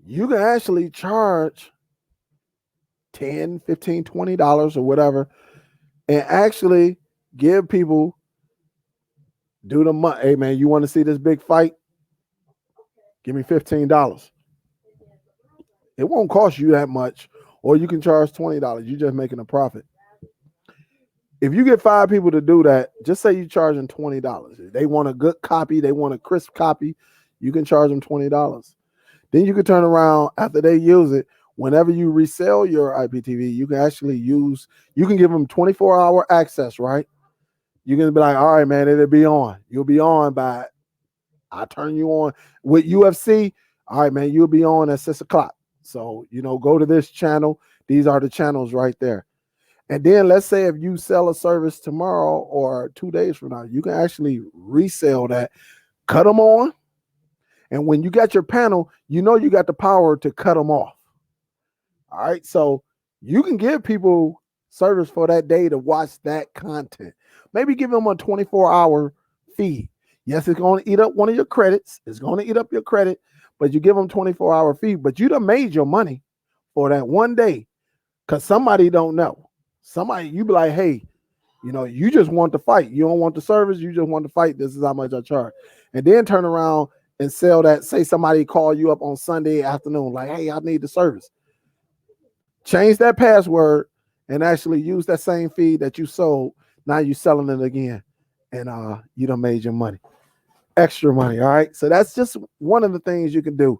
you can actually charge $10, $15, $20 or whatever, and actually give people, do the money. Hey man, you want to see this big fight? Give me $15. It won't cost you that much, or you can charge $20. You're just making a profit. If you get 5 people to do that, just say you're charging $20. If they want a good copy, they want a crisp copy, you can charge them $20. Then you can turn around after they use it. Whenever you resell your IPTV, you can actually you can give them 24-hour access, right? You can be like, all right, man, it'll be on. You'll be on by, I turn you on. With UFC, all right, man, you'll be on at 6 o'clock. So, go to this channel. These are the channels right there. And then let's say if you sell a service tomorrow or 2 days from now, you can actually resell that, cut them on. And when you got your panel, you got the power to cut them off. All right. So you can give people service for that day to watch that content. Maybe give them a 24-hour fee. Yes, it's going to eat up one of your credits. It's going to eat up your credit, but you give them 24-hour fee. But you done made your money for that one day because somebody don't know. Somebody, you be like, hey, you just want to fight. You don't want the service. You just want to fight. This is how much I charge. And then turn around and sell that. Say somebody call you up on Sunday afternoon, like, hey, I need the service. Change that password and actually use that same feed that you sold. Now you're selling it again. And you done made your money. Extra money. All right. So that's just one of the things you can do.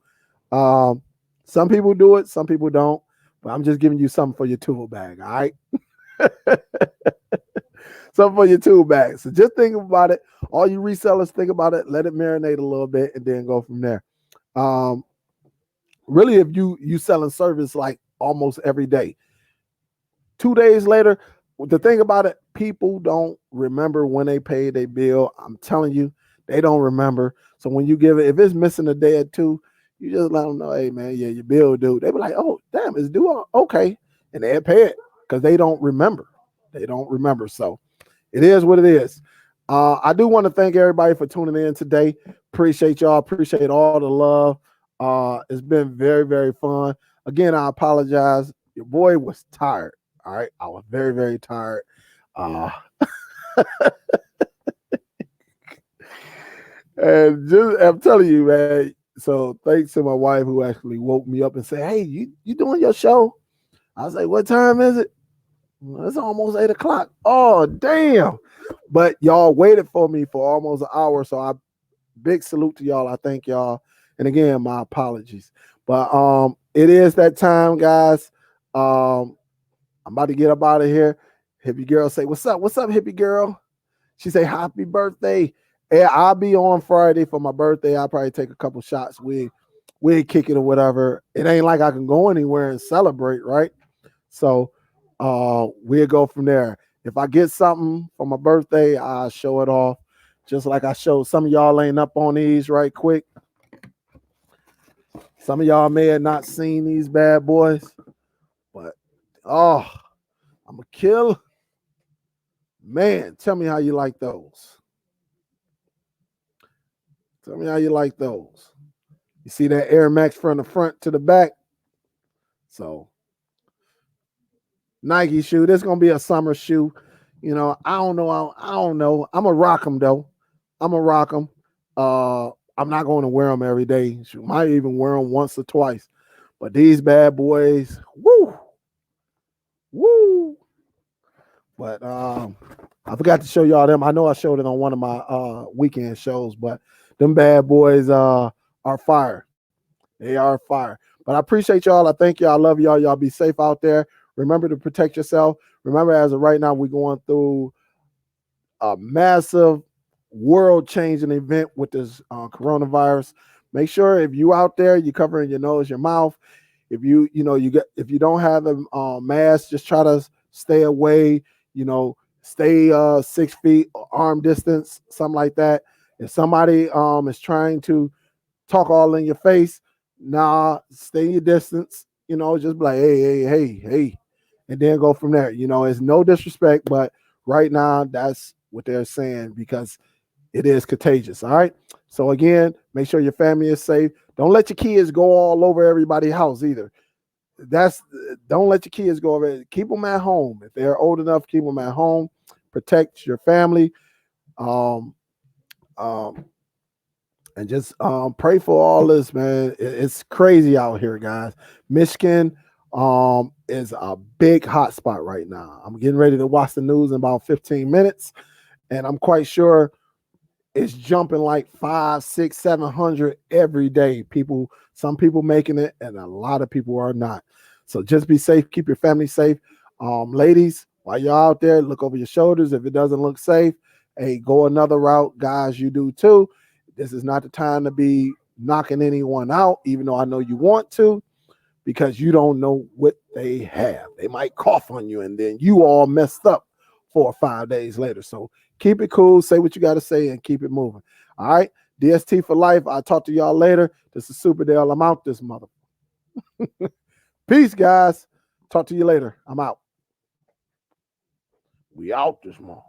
Some people do it, some people don't. But I'm just giving you something for your tool bag. All right. Something for your tool bag. So just think about it. All you resellers, think about it. Let it marinate a little bit and then go from there. Really, if you selling service like almost every day, 2 days later, the thing about it, people don't remember when they pay their bill. I'm telling you, they don't remember. So when you give it, if it's missing a day or two, you just let them know, hey man, yeah, your bill due. They be like, oh damn, it's due. Okay, and they'll pay it because they don't remember. They don't remember. So it is what it is. I do want to thank everybody for tuning in today. Appreciate y'all. Appreciate all the love. It's been very, very fun. Again, I apologize. Your boy was tired. All right. I was very, very tired. And just, I'm telling you, man. So thanks to my wife who actually woke me up and said, hey, you doing your show? I was like, what time is it? It's almost 8 o'clock. Oh, damn. But y'all waited for me for almost an hour. So I big salute to y'all. I thank y'all. And again, my apologies. But it is that time, guys. I'm about to get up out of here. Hippie girl say, "What's up? What's up, hippie girl?" She say, "Happy birthday." Yeah, I'll be on Friday for my birthday. I'll probably take a couple shots. We kick it or whatever. It ain't like I can go anywhere and celebrate, right? So we'll go from there. If I get something for my birthday, I'll show it off. Just like I showed some of y'all ain't up on these right quick. Some of y'all may have not seen these bad boys, but oh, I'm a kill. Man, tell me how you like those. Tell me how you like those. You see that Air Max from the front to the back? So Nike shoe. This is gonna be a summer shoe. You know, I don't know. I don't know. I'm gonna rock them though. I'm gonna rock them. I'm not going to wear them every day. Might even wear them once or twice. But these bad boys, woo, woo. But I forgot to show y'all them. I know I showed it on one of my weekend shows, but them bad boys are fire. They are fire. But I appreciate y'all. I thank y'all. I love y'all. Y'all be safe out there. Remember to protect yourself. Remember, as of right now, we're going through a massive world-changing event with this coronavirus. Make sure if you out there, you're covering your nose, your mouth. If if you don't have the mask, just try to stay away. Stay 6 feet arm distance, something like that. If somebody is trying to talk all in your face, nah, stay in your distance. Just be like, hey, and then go from there. It's no disrespect, but right now that's what they're saying because it is contagious. All right. So again, make sure your family is safe. Don't let your kids go all over everybody's house either. Don't let your kids go over. Keep them at home. If they're old enough, keep them at home. Protect your family. Um, um, and just pray for all this, man. It's crazy out here, guys. Michigan is a big hot spot right now. I'm getting ready to watch the news in about 15 minutes, and I'm quite sure it's jumping like 500, 600, 700 every day. Some people making it, and a lot of people are not. So just be safe. Keep your family safe. Ladies, while you're out there, look over your shoulders. If it doesn't look safe, hey, go another route. Guys, you do too. This is not the time to be knocking anyone out, even though I know you want to, because you don't know what they have. They might cough on you, and then you all messed up 4 or 5 days later. So keep it cool, say what you got to say, and keep it moving. All right, DST for life. I'll talk to y'all later. This is Superdell. I'm out this mother. Peace, guys. Talk to you later. I'm out. We out this month.